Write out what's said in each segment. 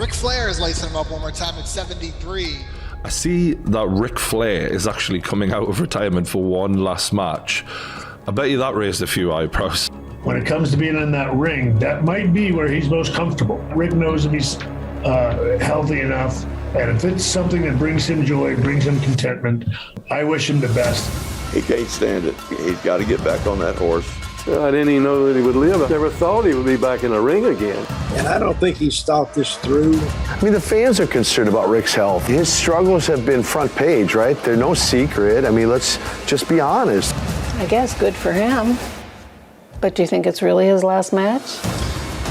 Ric Flair is lacing him up one more time at 73. I see that Ric Flair is actually coming out of retirement for one last match. I bet you that raised a few eyebrows. When it comes to being in that ring, that might be where he's most comfortable. Rick knows if he's healthy enough, and if it's something that brings him joy, brings him contentment, I wish him the best. He can't stand it. He's got to get back on that horse. I didn't even know that he would live. I never thought he would be back in the ring again. And I don't think he's thought this through. I mean, the fans are concerned about Rick's health. His struggles have been front page, right? They're no secret. I mean, let's just be honest. I guess good for him. But do you think it's really his last match?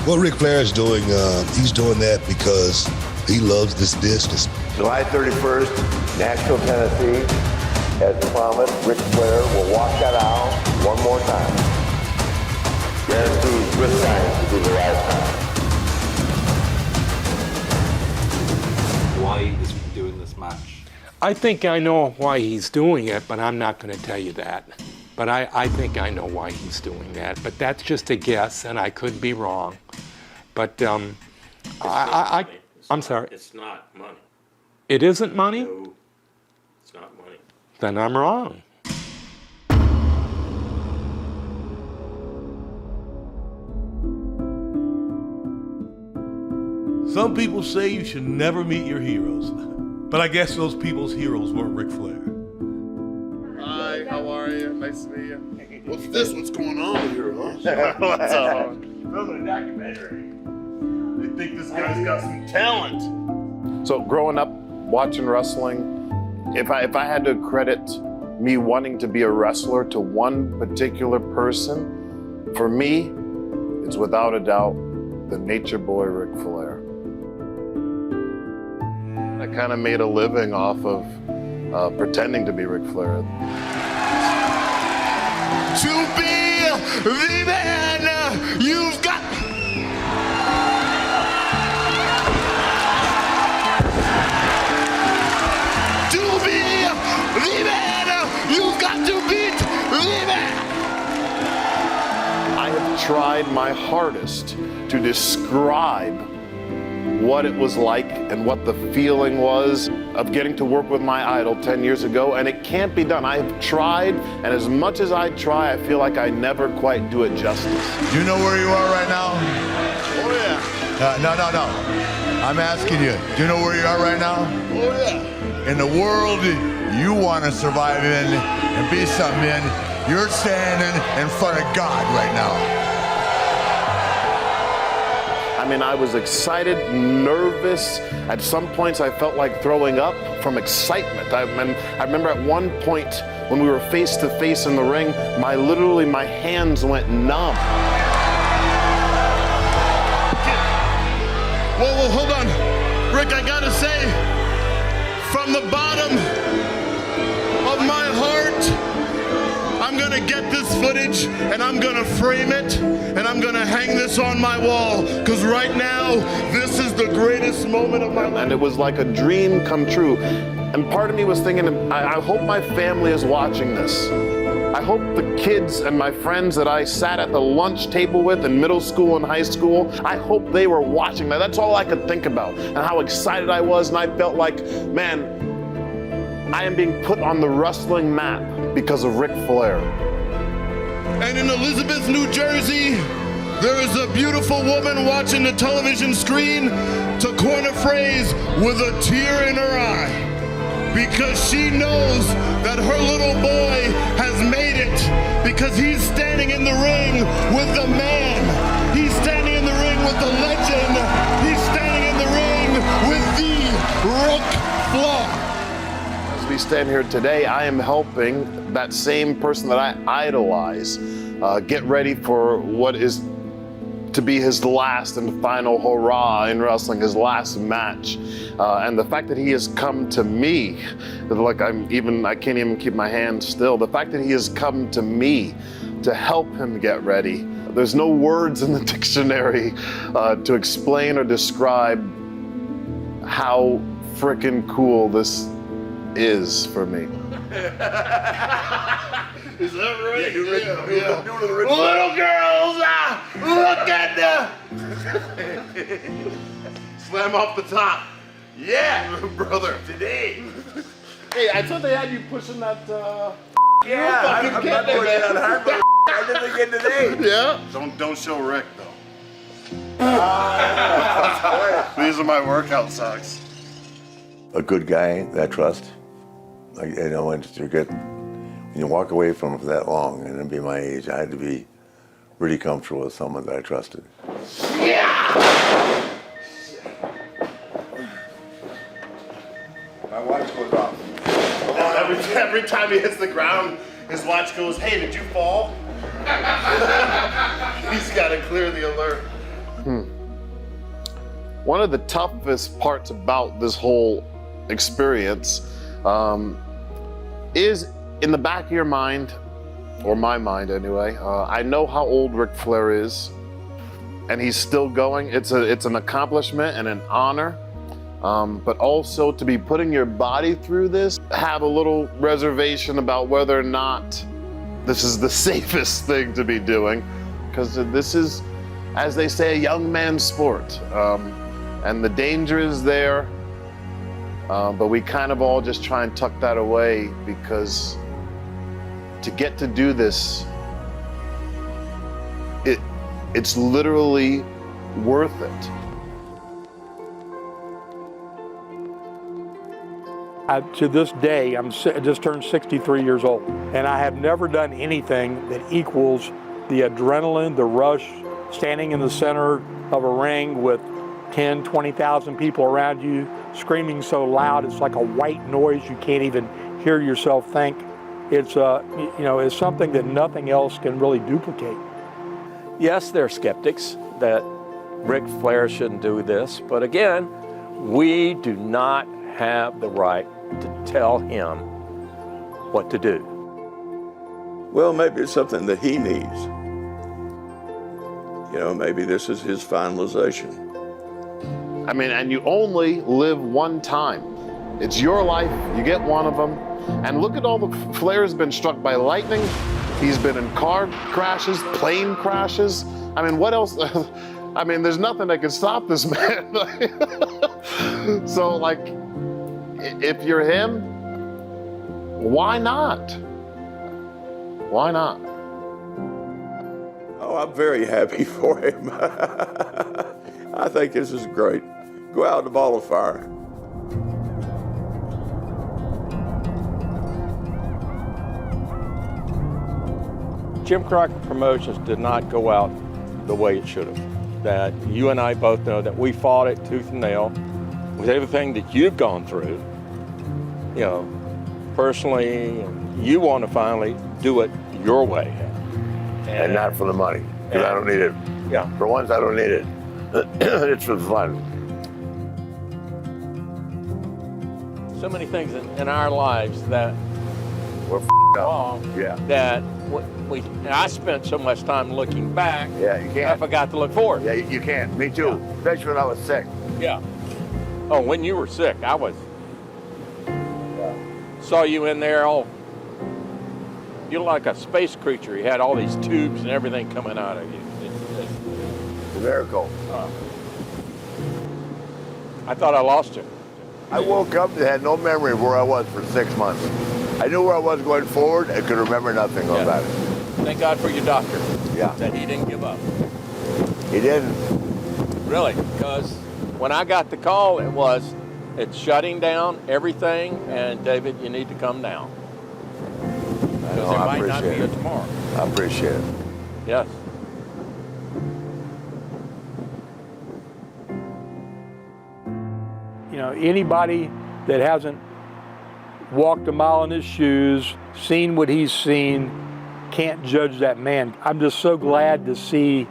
What Ric Flair is doing, he's doing that because he loves this business. July 31st, Nashville, Tennessee. As promised, Ric Flair will walk that aisle one more time. Guarantees this time to be the last time. Why is he doing this match? I think I know why he's doing it, but I'm not going to tell you that. But I think I know why he's doing that. But that's just a guess, and I could be wrong. But I'm sorry. It's not money. It isn't money? No, it's not money. Then I'm wrong. Some people say you should never meet your heroes. But I guess those people's heroes weren't Ric Flair. Hi, how are you? Nice to meet you. What's this? What's going on here, huh? What's up? Filming a documentary. They think this guy's got some talent. So growing up, watching wrestling, if I had to credit me wanting to be a wrestler to one particular person, for me, it's without a doubt the nature boy Ric Flair. I kind of made a living off of pretending to be Ric Flair. To be the man you've got. To be the man you've got to beat the man. I have tried my hardest to describe what it was like and what the feeling was of getting to work with my idol 10 years ago, and it can't be done. I have tried, and as much as I try, I feel like I never quite do it justice. You know where you are right now? Oh yeah. No. I'm asking you, do you know where you are right now? Oh yeah. In the world you want to survive in and be something in, you're standing in front of God right now. I mean, I was excited, nervous. At some points, I felt like throwing up from excitement. I remember at one point when we were face to face in the ring, my hands went numb. Whoa, hold on. Rick, I gotta say, from the bottom of my heart, I'm gonna get this footage and I'm gonna frame it and I'm gonna hang this on my wall, because right now, this is the greatest moment of my life. And it was like a dream come true. And part of me was thinking, I hope my family is watching this. I hope the kids and my friends that I sat at the lunch table with in middle school and high school, I hope they were watching that. That's all I could think about, and how excited I was, and I felt like, man, I am being put on the wrestling map because of Ric Flair. And in Elizabeth, New Jersey, there is a beautiful woman watching the television screen, to coin a phrase, with a tear in her eye. Because she knows that her little boy has made it, because he's standing in the ring with the man. He's standing in the ring with the legend. He's standing in the ring with the Ric Flair. As we stand here today, I am helping that same person that I idolize get ready for what is to be his last and final hurrah in wrestling, his last match. And the fact that he has come to me, like I can't even keep my hands still. The fact that he has come to me to help him get ready. There's no words in the dictionary to explain or describe how freaking cool this is for me. Is that right? Yeah, do the Ric Little girls, look at the... Slam off the top. Yeah, brother. Today. Hey, I thought they had you pushing that. Yeah, I'm not doing that on hard mode. I did it again today. Yeah. Don't show Rick though. These are my workout socks. A good guy that I trust. Like, you know, when you walk away from it for that long, and then be my age, I had to be really comfortable with someone that I trusted. My watch goes off. Every time he hits the ground, his watch goes, "Hey, did you fall?" He's got to clear the alert. One of the toughest parts about this whole experience is in the back of your mind, or my mind anyway. I know how old Ric Flair is, and he's still going. It's an accomplishment and an honor. But also to be putting your body through this, have a little reservation about whether or not this is the safest thing to be doing, because this is, as they say, a young man's sport, and the danger is there, but we kind of all just try and tuck that away, because to get to do this, it's literally worth it. To this day, I just turned 63 years old, and I have never done anything that equals the adrenaline, the rush, standing in the center of a ring with 10, 20,000 people around you, screaming so loud, it's like a white noise, you can't even hear yourself think. It's it's something that nothing else can really duplicate. Yes, there are skeptics that Ric Flair shouldn't do this, but again, we do not have the right to tell him what to do. Well, maybe it's something that he needs. You know, maybe this is his finalization. I mean, and you only live one time. It's your life, you get one of them. And look at all the Flair's been struck by lightning. He's been in car crashes, plane crashes. I mean, what else? I mean, there's nothing that can stop this man. So, like, if you're him, why not? Why not? Oh, I'm very happy for him. I think this is great. Go out in the ball of fire. Jim Crockett Promotions did not go out the way it should have. That you and I both know that we fought it tooth and nail with everything that you've gone through, you know, personally, and you want to finally do it your way. And not for the money, because I don't need it. Yeah. For once, I don't need it. It's for fun. So many things in our lives that we're wrong. Yeah. That we and I spent so much time looking back. Yeah, you can't. I forgot to look forward. Yeah, you can't. Me too. Yeah. Especially when I was sick. Yeah. Oh, when you were sick, I was. Saw you in there all. You look like a space creature. You had all these tubes and everything coming out of you. It's a miracle. I thought I lost you. I woke up and had no memory of where I was for 6 months. I knew where I was going forward. I could remember nothing about it. Thank God for your doctor. Yeah. That he didn't give up. He didn't. Really, because when I got the call, it's shutting down everything, and David, you need to come down. Because there might not be a tomorrow. I appreciate it. Yes. You know, anybody that hasn't walked a mile in his shoes, seen what he's seen, can't judge that man. I'm just so glad to see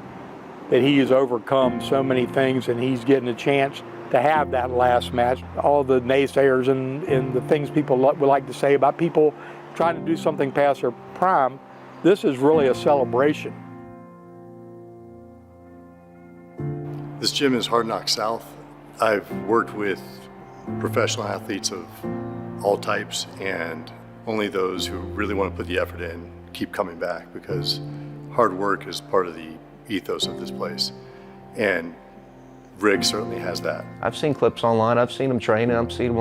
that he has overcome so many things and he's getting a chance to have that last match. All the naysayers and the things people would like to say about people trying to do something past their prime, this is really a celebration. This gym is Hard Knock South. I've worked with professional athletes of all types, and only those who really want to put the effort in keep coming back because hard work is part of the ethos of this place. And Rick certainly has that. I've seen clips online. I've seen him training. I've seen him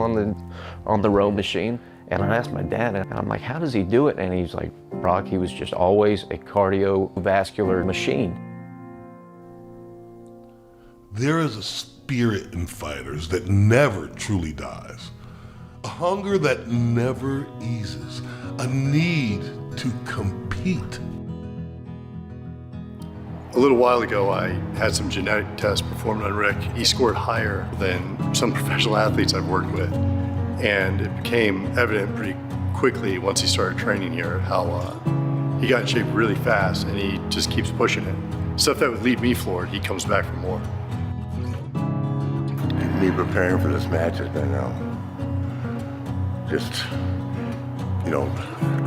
on the row machine. And I asked my dad, and I'm like, how does he do it? And he's like, Brock, he was just always a cardiovascular machine. There is a spirit in fighters that never truly dies. A hunger that never eases. A need to compete. A little while ago, I had some genetic tests performed on Rick. He scored higher than some professional athletes I've worked with. And it became evident pretty quickly once he started training here how he got in shape really fast and he just keeps pushing it. Stuff that would leave me floored, he comes back for more. Me preparing for this match has been just,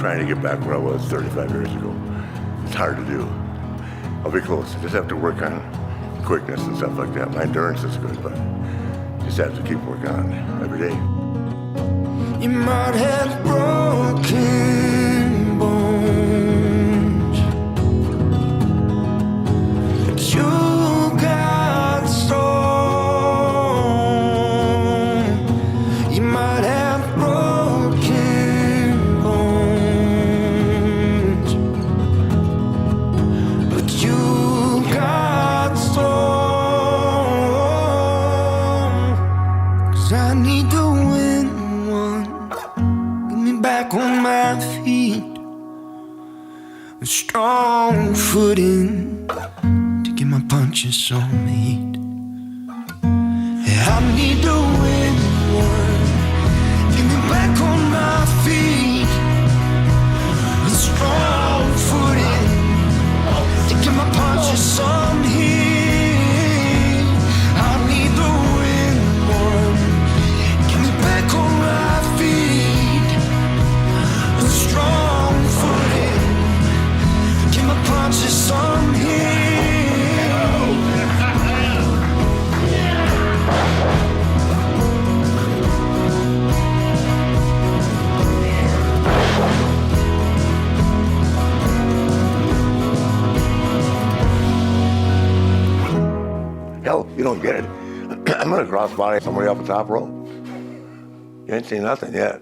trying to get back where I was 35 years ago. It's hard to do. I'll be close. I just have to work on quickness and stuff like that. My endurance is good, but just have to keep working on it every day. You might have broken bones, but you got strong. You might have broken bones, but you got strong. 'Cause I need to win back on my feet, with strong footing to get my punches on the heat. Yeah, I need to win one, get me back on my feet, with strong footing to get my punches on the heat. I need to win one, get me back on my feet. Strong footing, get my punches on here. Hell, you don't get it. I'm gonna crossbody somebody off the top rope. You ain't seen nothing yet.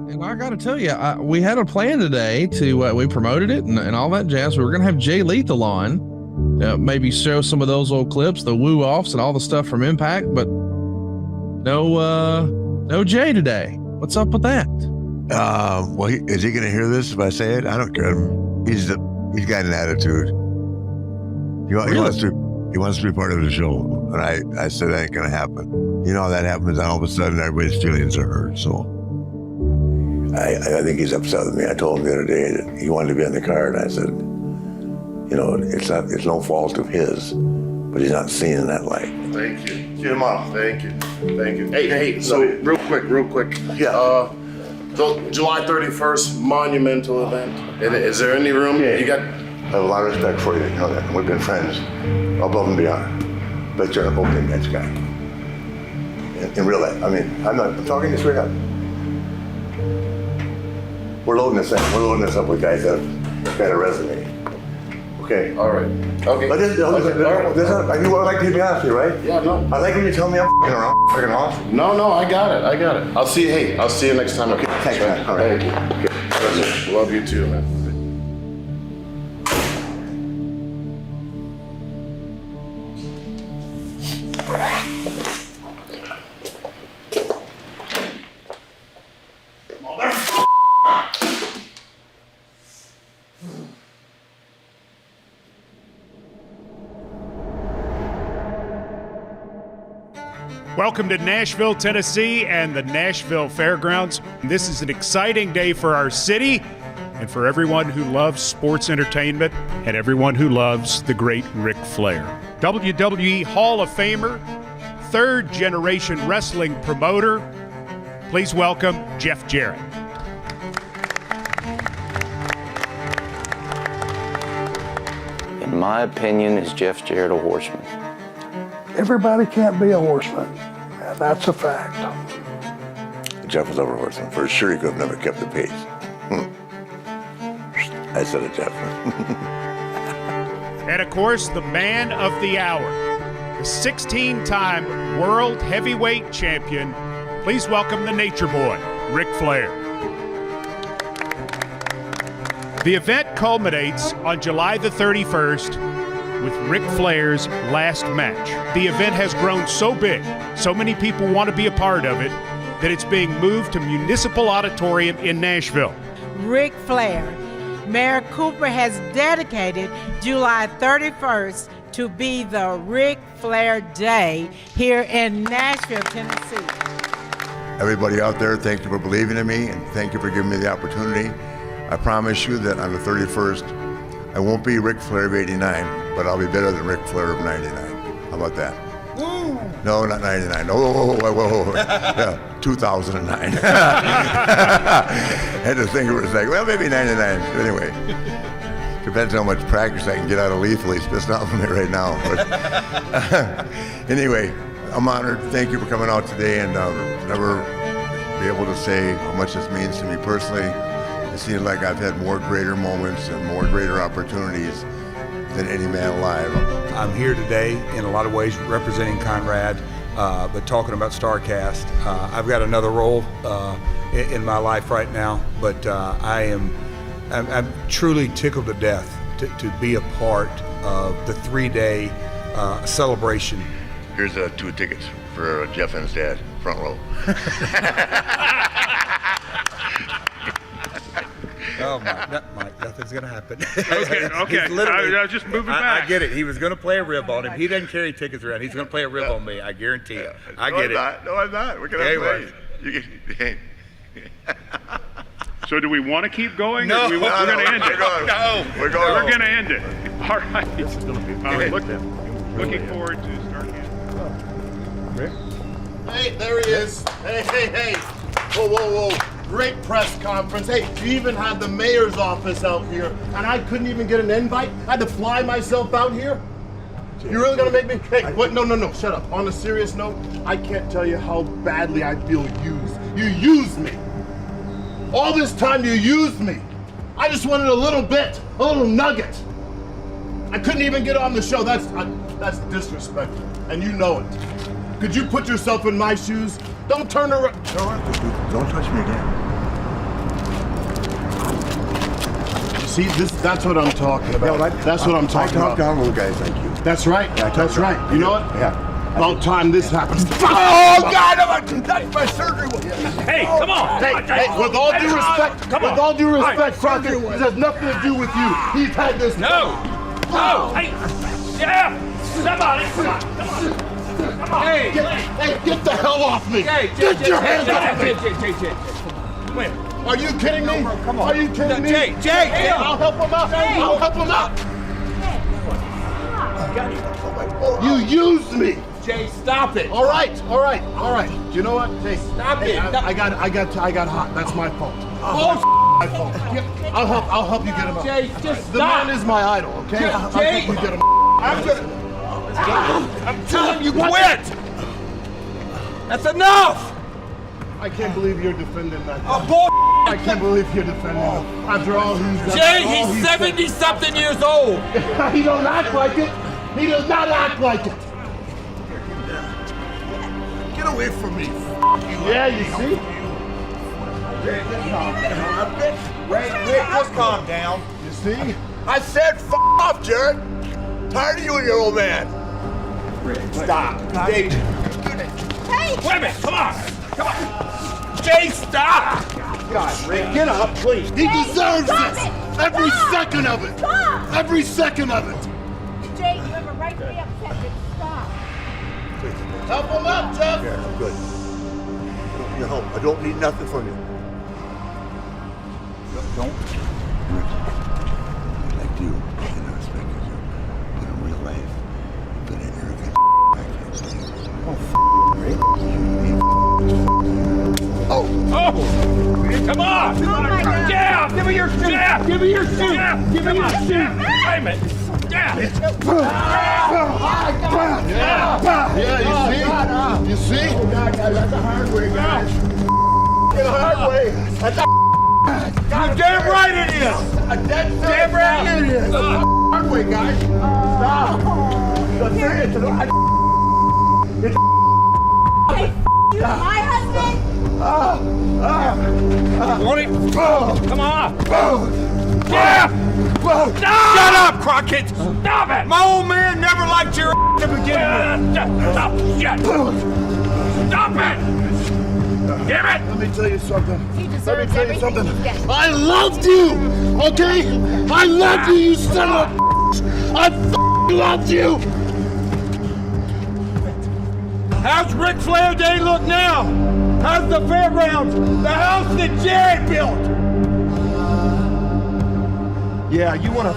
And I got to tell you, we had a plan today to, we promoted it and all that jazz. We were going to have Jay Lethal on, maybe show some of those old clips, the woo-offs and all the stuff from Impact, but no Jay today. What's up with that? Well, is he going to hear this if I say it? I don't care. He's got an attitude. He wants to be part of the show. And I said that ain't going to happen. You know how that happens, and all of a sudden everybody's feelings are hurt, so. I think he's upset with me. I told him the other day that he wanted to be on the card. I said, it's no fault of his, but he's not seeing in that light. Thank you. See you tomorrow. Thank you. Hey, so real quick. Yeah. So July 31st, monumental event. Is there any room? Yeah. You got? I have a lot of respect for you, you know that. We've been friends above and beyond. But you're an opening match guy. In real life. I mean, I'm talking this straight up. We're loading this up. We're loading this up with guys that have got a resume. Okay. All right. Okay. But you would like to be honest with you, right? Yeah, no. I like when you tell me I'm f***ing around, f***ing off. No, I got it. I'll see you next time. Okay, thanks, man. All right. Thank you. Okay. Love you too, man. Welcome to Nashville, Tennessee and the Nashville Fairgrounds. This is an exciting day for our city and for everyone who loves sports entertainment and everyone who loves the great Ric Flair. WWE Hall of Famer, third generation wrestling promoter. Please welcome Jeff Jarrett. In my opinion, is Jeff Jarrett a horseman? Everybody can't be a horseman. That's a fact. Jeff was over with him. For sure, he could have never kept the pace. I said it, Jeff. And of course, the man of the hour, the 16-time world heavyweight champion. Please welcome the Nature Boy, Ric Flair. The event culminates on July the 31st with Ric Flair's last match. The event has grown so big, so many people want to be a part of it, that it's being moved to Municipal Auditorium in Nashville. Ric Flair. Mayor Cooper has dedicated July 31st to be the Ric Flair Day here in Nashville, Tennessee. Everybody out there, thank you for believing in me, and thank you for giving me the opportunity. I promise you that on the 31st, I won't be Ric Flair of 89, but I'll be better than Ric Flair of 99. How about that? Woo! No, not 99. Whoa. Yeah, 2009. Had to think it was like, well, maybe 99. Anyway, depends how much practice I can get out of lethal. He's pissed off at me right now. But anyway, I'm honored. Thank you for coming out today, and never be able to say how much this means to me personally. It seems like I've had more greater moments and more greater opportunities than any man alive. I'm here today in a lot of ways representing Conrad, but talking about StarCast. I've got another role in my life right now, but I'm truly tickled to death to be a part of the 3-day celebration. Here's 2 tickets for Jeff and his dad, front row. Oh, Mike, nothing's going to happen. Okay. I was just moving back. I get it. He was going to play a rib on him. He doesn't carry tickets around. He's going to play a rib on me. I guarantee you. I get it. No, I'm not. We're going to play. So do we want to keep going? No. We're going to end it. No. We're going to end it. All right. This is going to be looking forward to StarCast. Rick? Hey, there he is. Hey. Whoa. Great press conference. Hey, you even had the mayor's office out here, and I couldn't even get an invite? I had to fly myself out here? You're really gonna make me? Hey, what? No, shut up. On a serious note, I can't tell you how badly I feel used. You used me. All this time you used me. I just wanted a little bit, a little nugget. I couldn't even get on the show. That's disrespectful, and you know it. Could you put yourself in my shoes? Don't turn around. Don't touch me again. See, that's what I'm talking about. That's what I'm talking about. I talk down little guys like you. That's right. That's right. You know what? Yeah. About time this happens. Oh, God, that's my surgery. Hey, come on. Hey, with all due respect, Crockett, this has nothing to do with you. He's had this. No. Hey, Jeff, somebody. Come on. Hey, get the hell off me! Get your hands off me! Wait. Are you kidding me? Come on. Are you kidding me? Jay! I'll help him out! I'll help him out! You used me! Jay, stop it! All right. You know what? Hey, stop it! I got hot. That's my fault. Oh, my fault. I'll help you get him out. Jay, just the stop! man is my idol. Okay? Jay, I'll help you get him out. I'm telling you, quit! That's enough! I can't believe you're defending that. I can't believe you're defending him. After all he's done. Jay, he's 70-something years old! He don't act like it. He does not act like it. Get away from me. Yeah, you see? Rick, just calm down. You see? I said off, Jared. Tired of you and your old man. Stop. Dave. Hey! Wait a minute, come on! Jay, stop! God, Rick, get up, please. He deserves this. Every second of it. Every second of it. Jay, you have a right to be upset, but stop. Help him up, Jeff. Yeah, I'm good. You're home. I don't need nothing from you. Don't. I like you, and I respect you. But in real life, you've been an arrogant. I can't stand it. Come on! Jeff, give me your shoe! Jeff, give me your shoe! Jeff, give me your shoe! Wait a minute! Jeff! Yeah, you see? You see? That's a hard way, guys. fucking hard way. You're damn right it is. Damn right it is. It's the hard way, guys. Stop. No, seriously. It's You, my husband? Want it? Come on. Yeah. Stop. Shut up, Crockett. Stop it. My old man never liked your to begin with. Stop. Shut. Stop it. Damn it. Let me tell you something. He deserves everything he's getting. I loved you, okay? I loved you, you son of a I loved you. How's Ric Flair Day look now? How's the fairgrounds? The house that Jared built? Yeah, you want to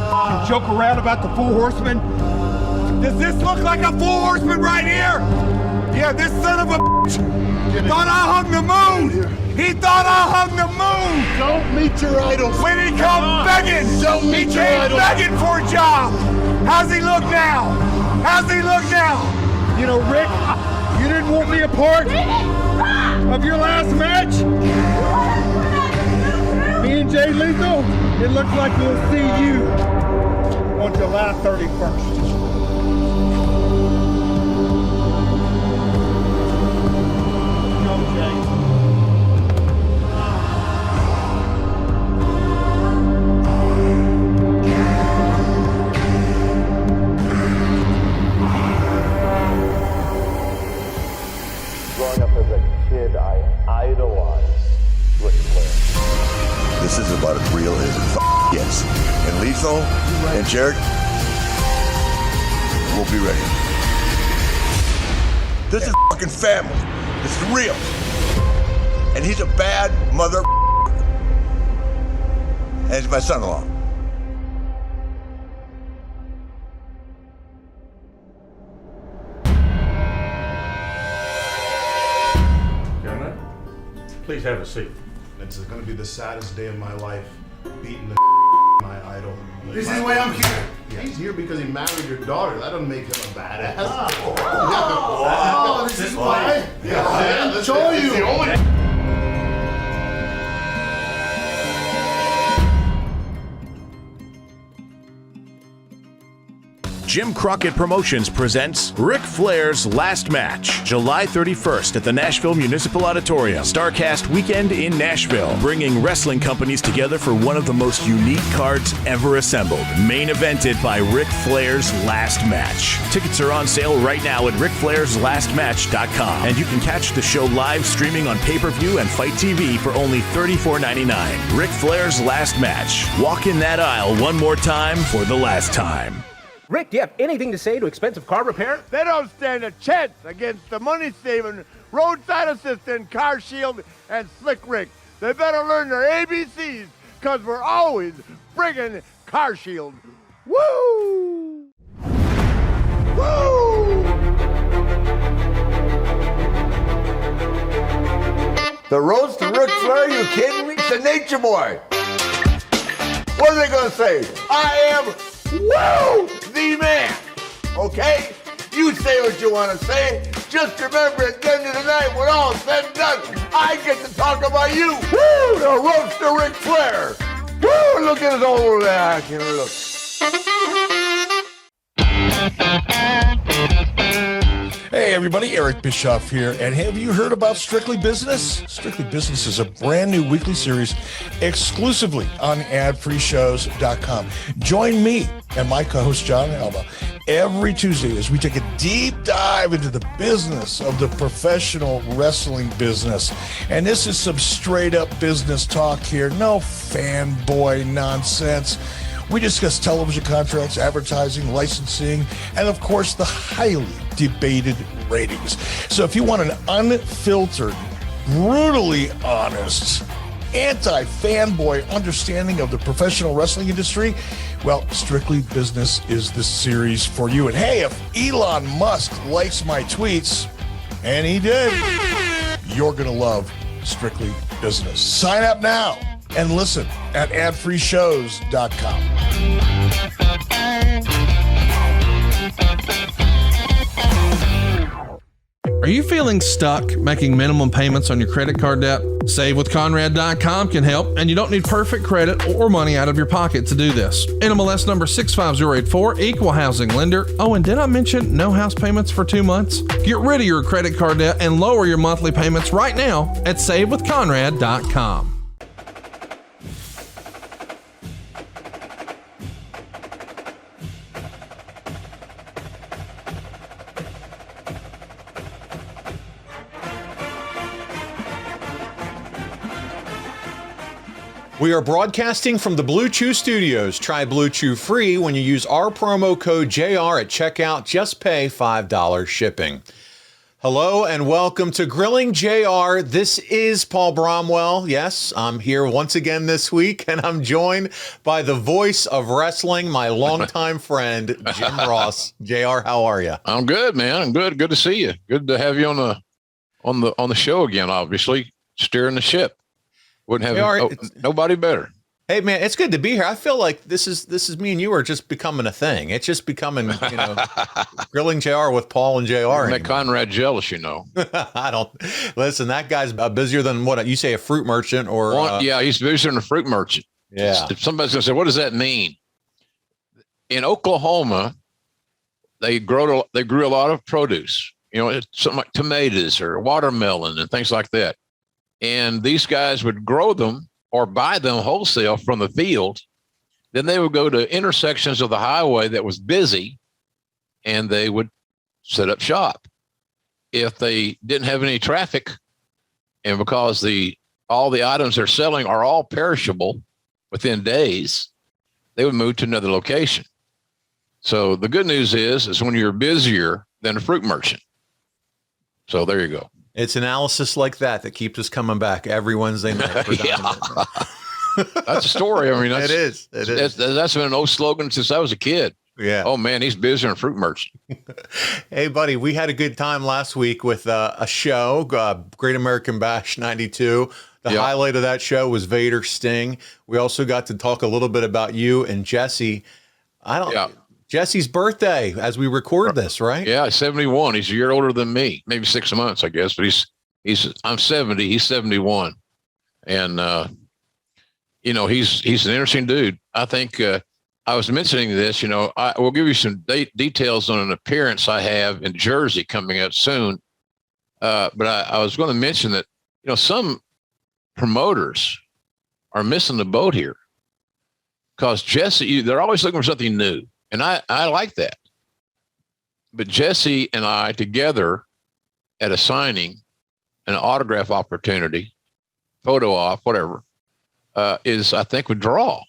joke around about the Four Horsemen? Does this look like a Four Horsemen right here? Yeah, this son of a thought I hung the moon. He thought I hung the moon. Don't meet your idols. When he come begging, he came begging for a job. How's he look now? How's he look now? You know, Rick, you didn't want me a part of your last match? Me and Jay Lethal, it looks like we'll see you on July 31st. Go, Jay. Growing up as a kid, I idolized Ric Flair. This is about as real as it gets. And Lethal and Jared will be ready. This is fucking family. This is real. And he's a bad mother. And he's my son-in-law. Gentlemen, please have a seat. It's going to be the saddest day of my life, beating the my idol. This is why I'm here. Yeah. He's here because he married your daughter. That doesn't make him a badass. Oh, this is why? Yeah, I'll show you. The only... Jim Crockett Promotions presents Ric Flair's Last Match, July 31st at the Nashville Municipal Auditorium. StarCast weekend in Nashville, bringing wrestling companies together for one of the most unique cards ever assembled. Main evented by Ric Flair's Last Match. Tickets are on sale right now at RicFlairsLastMatch.com, and you can catch the show live streaming on pay-per-view and Fight TV for only $34.99. Ric Flair's Last Match. Walk in that aisle one more time for the last time. Rick, do you have anything to say to expensive car repair? They don't stand a chance against the money-saving roadside assistant, Car Shield, and Slick Rick. They better learn their ABCs, because we're always bringing Car Shield. Woo! Woo! The roast to Ric Flair? You kidding me? It's the Nature Boy. What are they gonna say? I am the man. Okay? You say what you want to say. Just remember, at the end of the night, when all is said and done, I get to talk about you. Woo! The roast to Ric Flair. Woo! Look at his old back. Look. Hey everybody, Eric Bischoff here, and have you heard about Strictly Business? Strictly Business is a brand new weekly series exclusively on adfreeshows.com. Join me and my co-host John Alba every Tuesday as we take a deep dive into the business of the professional wrestling business. And this is some straight up business talk here, no fanboy nonsense. We discuss television contracts, advertising, licensing, and of course the highly debated ratings. So if you want an unfiltered, brutally honest, anti-fanboy understanding of the professional wrestling industry, well, Strictly Business is the series for you. And hey, if Elon Musk likes my tweets, and he did, you're going to love Strictly Business. Sign up now and listen at adfreeshows.com. Are Are you feeling stuck making minimum payments on your credit card debt? SaveWithConrad.com can help, and you don't need perfect credit or money out of your pocket to do this. NMLS number 65084, equal housing lender. Oh, and did I mention no house payments for 2 months? Get rid of your credit card debt and lower your monthly payments right now at SaveWithConrad.com. We are broadcasting from the Blue Chew Studios. Try Blue Chew free when you use our promo code JR at checkout. Just pay $5 shipping. Hello and welcome to Grilling JR. This is Paul Bromwell. Yes, I'm here once again this week, and I'm joined by the voice of wrestling, my longtime friend, Jim Ross. JR, how are you? I'm good, man. I'm good. Good to see you. Good to have you on the show again, obviously, steering the ship. Wouldn't have nobody better. Hey man, it's good to be here. I feel like this is me and you are just becoming a thing. It's just becoming, Grilling JR with Paul and JR. Make Conrad jealous, you know. I don't listen. That guy's busier than what you say, a fruit merchant or. Yeah, he's busier than a fruit merchant. Yeah. If somebody's gonna say, what does that mean? In Oklahoma, they grew a lot of produce. It's something like tomatoes or watermelon and things like that. And these guys would grow them or buy them wholesale from the field. Then they would go to intersections of the highway that was busy, and they would set up shop. If they didn't have any traffic, and because all the items they're selling are all perishable within days, they would move to another location. So the good news is when you're busier than a fruit merchant. So there you go. It's analysis like that keeps us coming back every Wednesday night. For That's a story. I mean, it is. That's been an old slogan since I was a kid. Yeah. Oh man, he's busier than a fruit merchant. Hey, buddy, we had a good time last week with a show, Great American Bash '92. The highlight of that show was Vader Sting. We also got to talk a little bit about you and Jesse. Jesse's birthday as we record this, right? Yeah, 71. He's a year older than me, maybe 6 months, I guess. But I'm 70. He's 71, and he's an interesting dude. I think I was mentioning this. I will give you some details on an appearance I have in Jersey coming up soon. But I was going to mention that some promoters are missing the boat here because Jesse, they're always looking for something new. And I like that. But Jesse and I together at a signing, an autograph opportunity, photo op, whatever, is, I think, would draw.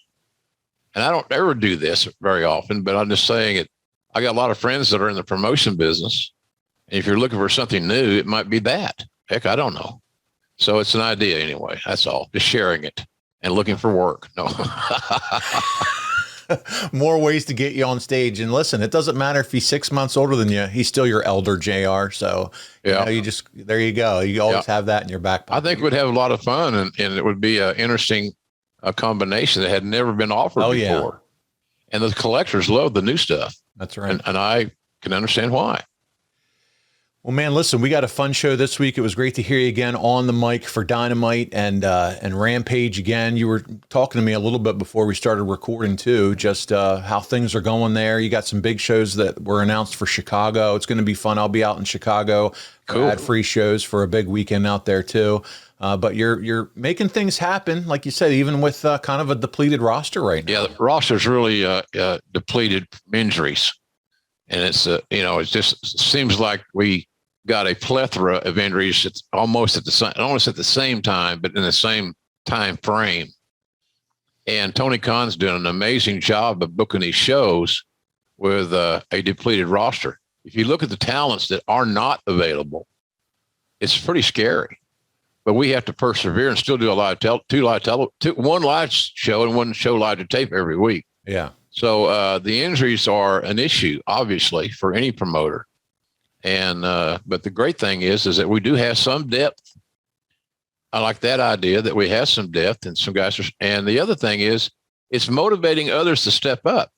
And I don't ever do this very often, but I'm just saying it. I got a lot of friends that are in the promotion business. And if you're looking for something new, it might be that. Heck, I don't know. So it's an idea anyway. That's all. Just sharing it and looking for work. No. More ways to get you on stage. And listen, it doesn't matter if he's 6 months older than you. He's still your elder, JR. So, there you go. You always have that in your back pocket. I think we'd have a lot of fun, and it would be an interesting combination that had never been offered before. Yeah. And the collectors love the new stuff. That's right. And I can understand why. Well, man, listen, we got a fun show this week. It was great to hear you again on the mic for Dynamite and Rampage again. You were talking to me a little bit before we started recording too, just how things are going there. You got some big shows that were announced for Chicago. It's going to be fun. I'll be out in Chicago. Cool. Ad-free shows for a big weekend out there too. But you're making things happen, like you said, even with kind of a depleted roster right now. Yeah, the roster's really depleted from injuries, and it's it just seems like we got a plethora of injuries almost at the same time, but in the same time frame. And Tony Khan's doing an amazing job of booking these shows with a depleted roster. If you look at the talents that are not available, it's pretty scary. But we have to persevere and still do one live show and one show live to tape every week. Yeah. So the injuries are an issue, obviously, for any promoter. And but the great thing is that we do have some depth. I like that idea that we have some depth and some guys. And the other thing is it's motivating others to step up.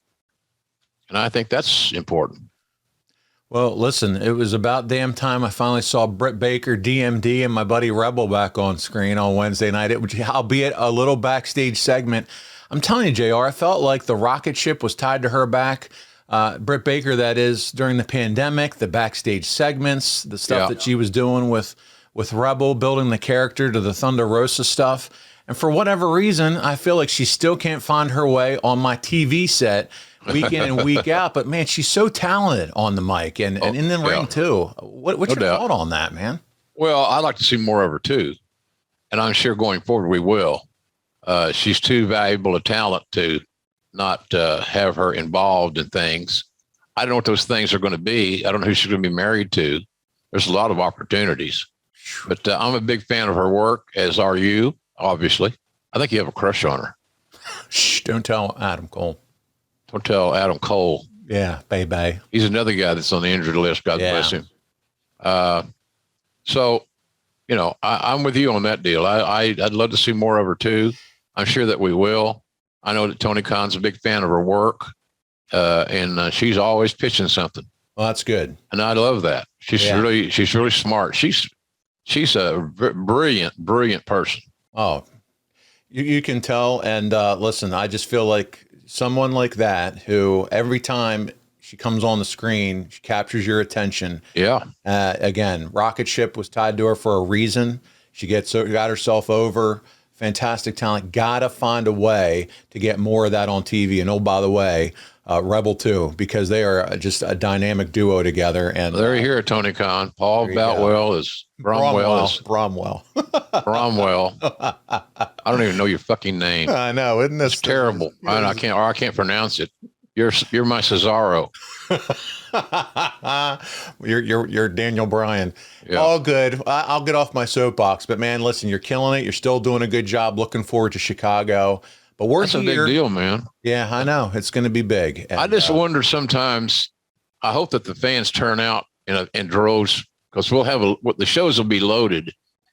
And I think that's important. Well, listen, it was about damn time I finally saw Britt Baker, DMD, and my buddy Rebel back on screen on Wednesday night. It was, albeit a little backstage segment. I'm telling you, JR, I felt like the rocket ship was tied to her back. Britt Baker, that is, during the pandemic, the backstage segments, the stuff that she was doing with Rebel, building the character to the Thunder Rosa stuff. And for whatever reason, I feel like she still can't find her way on my TV set week in and week out. But, man, she's so talented on the mic and in the ring, too. What's your thought on that, man? Well, I'd like to see more of her, too. And I'm sure going forward we will. She's too valuable a talent to not have her involved in things. I don't know what those things are going to be. I don't know who she's going to be married to. There's a lot of opportunities. But I'm a big fan of her work, as are you, obviously. I think you have a crush on her. Shh, don't tell Adam Cole. Don't tell Adam Cole. Yeah, baby. He's another guy that's on the injured list. God bless him. So, you know, I'm with you on that deal. I'd love to see more of her, too. I'm sure that we will. I know that Tony Khan's a big fan of her work, and she's always pitching something. Well, that's good. And I love that. She's really smart. She's a brilliant person. Oh, you can tell. And listen, I just feel like someone like that who every time she comes on the screen, she captures your attention. Yeah. Again, rocket ship was tied to her for a reason. She got herself over. Fantastic talent. Gotta find a way to get more of that on TV. And oh, by the way, Rebel too, because they are just a dynamic duo together. And there you hear Tony Khan. Paul Boutwell is Bromwell. Bromwell. I don't even know your fucking name. I know, isn't this terrible? I can't pronounce it. You're my Cesaro. You're Daniel Bryan. Yeah. All good. I'll get off my soapbox, but man, listen, you're killing it. You're still doing a good job. Looking forward to Chicago. But we're That's a big deal, man. Yeah, I know. It's going to be big. And, I just wonder sometimes. I hope that the fans turn out in droves, because we'll have the shows will be loaded,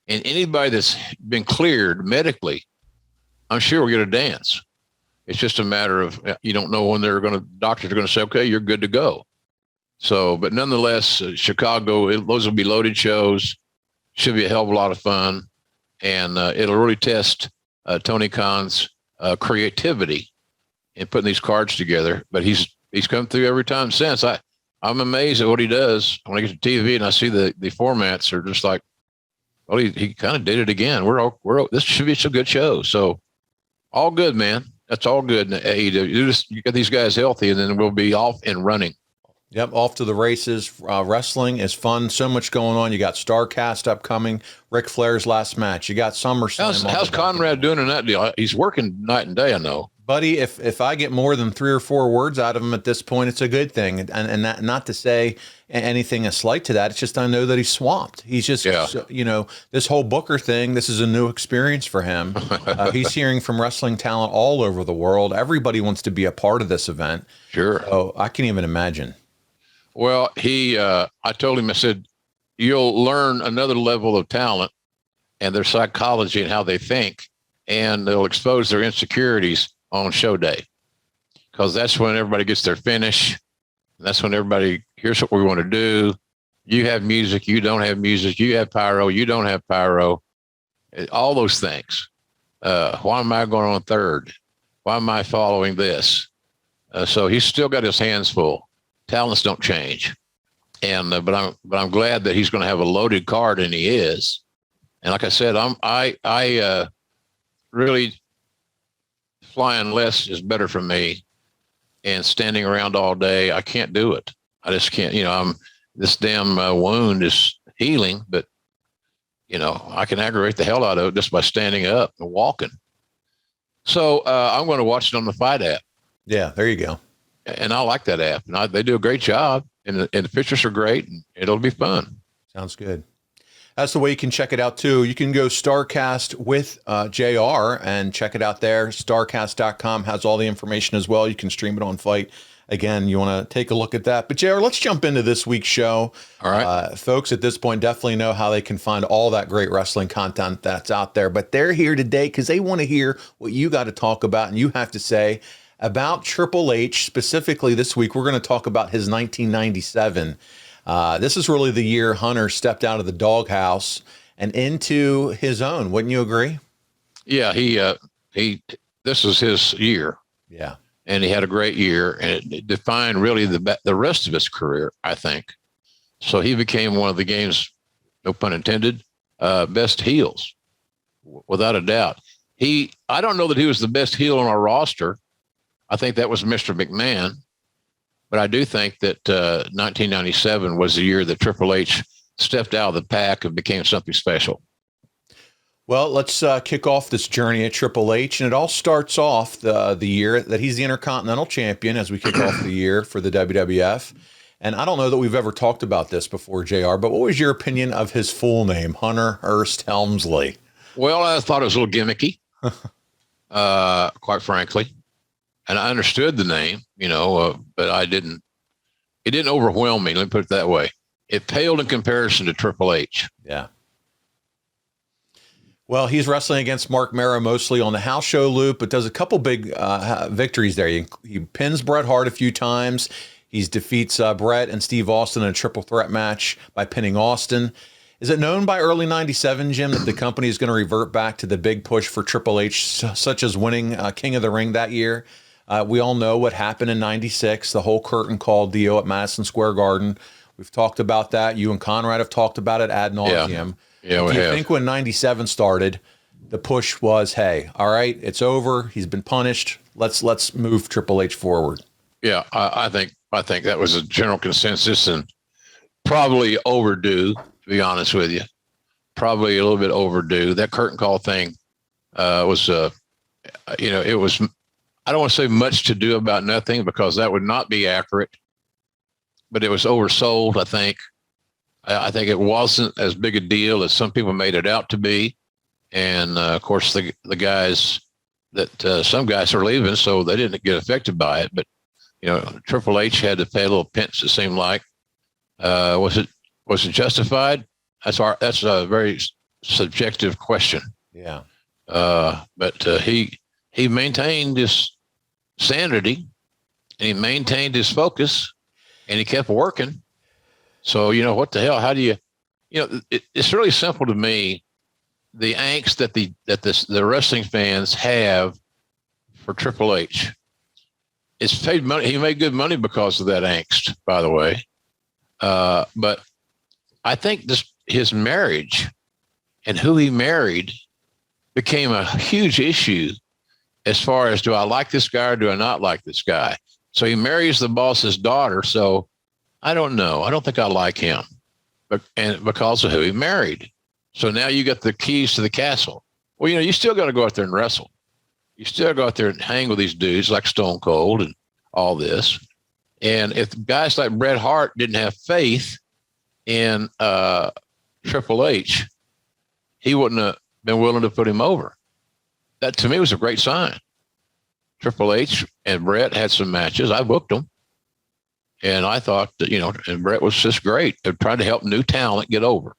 and anybody that's been cleared medically, I'm sure will get a dance. It's just a matter of you don't know when doctors are going to say, okay, you're good to go. So, but nonetheless, Chicago, those will be loaded shows. Should be a hell of a lot of fun, and it'll really test Tony Khan's creativity in putting these cards together. But he's come through every time since. I'm amazed at what he does when I get to TV and I see the formats are just like, well, he kind of did it again. This should be a good show. So, all good, man. That's all good in AEW. You get these guys healthy, and then we'll be off and running. Yep, off to the races. Wrestling is fun. So much going on. You got StarCast upcoming. Ric Flair's last match. You got SummerSlam. How's Conrad doing in that deal? He's working night and day, I know. Buddy, if I get more than 3 or 4 words out of him at this point, it's a good thing. And not to say anything a slight to that. It's just I know that he's swamped. He's just, this whole Booker thing, this is a new experience for him. He's hearing from wrestling talent all over the world. Everybody wants to be a part of this event. Sure. So I can even imagine. Well, I told him, I said, you'll learn another level of talent and their psychology and how they think, and they'll expose their insecurities on show day, because that's when everybody gets their finish. And that's when everybody, here's what we want to do. You have music, you don't have music. You have pyro, you don't have pyro. All those things. Why am I going on third? Why am I following this? So he's still got his hands full. Talents don't change. And but I'm glad that he's going to have a loaded card, and he is. And like I said, I really flying less is better for me, and standing around all day, I can't do it. I just can't. This damn wound is healing, but I can aggravate the hell out of it just by standing up and walking. So I'm going to watch it on the Fight app. Yeah, there you go. And I like that app. And they do a great job, and the pictures are great, and it'll be fun. Sounds good. That's the way you can check it out, too. You can go StarCast with JR and check it out there. StarCast.com has all the information as well. You can stream it on Fight. Again, you want to take a look at that. But, JR, let's jump into this week's show. All right. Folks at this point definitely know how they can find all that great wrestling content that's out there. But they're here today because they want to hear what you got to talk about and you have to say about Triple H. Specifically this week, we're going to talk about his 1997 This is really the year Hunter stepped out of the doghouse and into his own. Wouldn't you agree? Yeah, this was his year. Yeah. And he had a great year, and it defined really the rest of his career, I think. So he became one of the game's, no pun intended, best heels, without a doubt. I don't know that he was the best heel on our roster. I think that was Mr. McMahon. But I do think that 1997 was the year that Triple H stepped out of the pack and became something special. Well, let's kick off this journey at Triple H, and it all starts off the year that he's the Intercontinental Champion as we kick off the year for the WWF. And I don't know that we've ever talked about this before, JR, but what was your opinion of his full name, Hunter Hearst Helmsley? Well, I thought it was a little gimmicky, quite frankly. And I understood the name, but it didn't overwhelm me. Let me put it that way. It paled in comparison to Triple H. Yeah. Well, he's wrestling against Mark Mero mostly on the house show loop, but does a couple big victories there. He pins Bret Hart a few times. He defeats Bret and Steve Austin in a triple threat match by pinning Austin. Is it known by early 97, Jim, that the company is going to revert back to the big push for Triple H, such as winning King of the Ring that year? We all know what happened in 96, the whole curtain call deal at Madison Square Garden. We've talked about that. You and Conrad have talked about it ad nauseum. Yeah, we Do you have. think when 97 started, the push was, hey, all right, it's over. He's been punished. Let's move Triple H forward. Yeah, I think that was a general consensus and probably overdue, to be honest with you. Probably a little bit overdue. That curtain call thing was, it was, I don't want to say much to do about nothing because that would not be accurate, but it was oversold, I think. I think it wasn't as big a deal as some people made it out to be. And, of course, the guys that some guys are leaving, so they didn't get affected by it. But, Triple H had to pay a little pinch, it seemed like. Was it justified? That's a very subjective question. Yeah. But he maintained his sanity, and he maintained his focus, and he kept working. So, what the hell? How do you, it's really simple to me. The angst that the wrestling fans have for Triple H. It's paid money. He made good money because of that angst, by the way. But I think his marriage and who he married became a huge issue as far as, do I like this guy or do I not like this guy? So he marries the boss's daughter. So I don't know. I don't think I like him, and because of who he married. So now you got the keys to the castle. Well, you still got to go out there and wrestle. You still go out there and hang with these dudes like Stone Cold and all this. And if guys like Bret Hart didn't have faith in Triple H, he wouldn't have been willing to put him over. That to me was a great sign. Triple H and Bret had some matches. I booked them. And I thought that, and Bret was just great. They're trying to help new talent get over.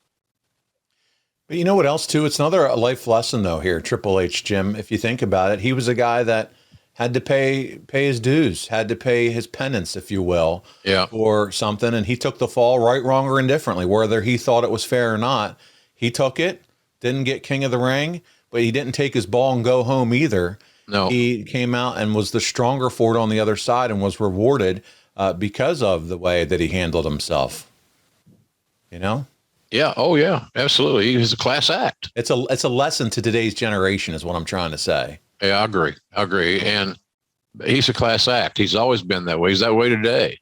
But you know what else, too? It's another life lesson, though, here, Triple H, Jim. If you think about it, he was a guy that had to pay his dues, had to pay his penance, if you will, or something. And he took the fall, right, wrong, or indifferently, whether he thought it was fair or not. He took it, didn't get King of the Ring, but he didn't take his ball and go home either. No. He came out and was the stronger for it on the other side and was rewarded because of the way that he handled himself. Yeah. Oh, yeah. Absolutely. He was a class act. It's a lesson to today's generation is what I'm trying to say. Yeah, I agree. And he's a class act. He's always been that way. He's that way today.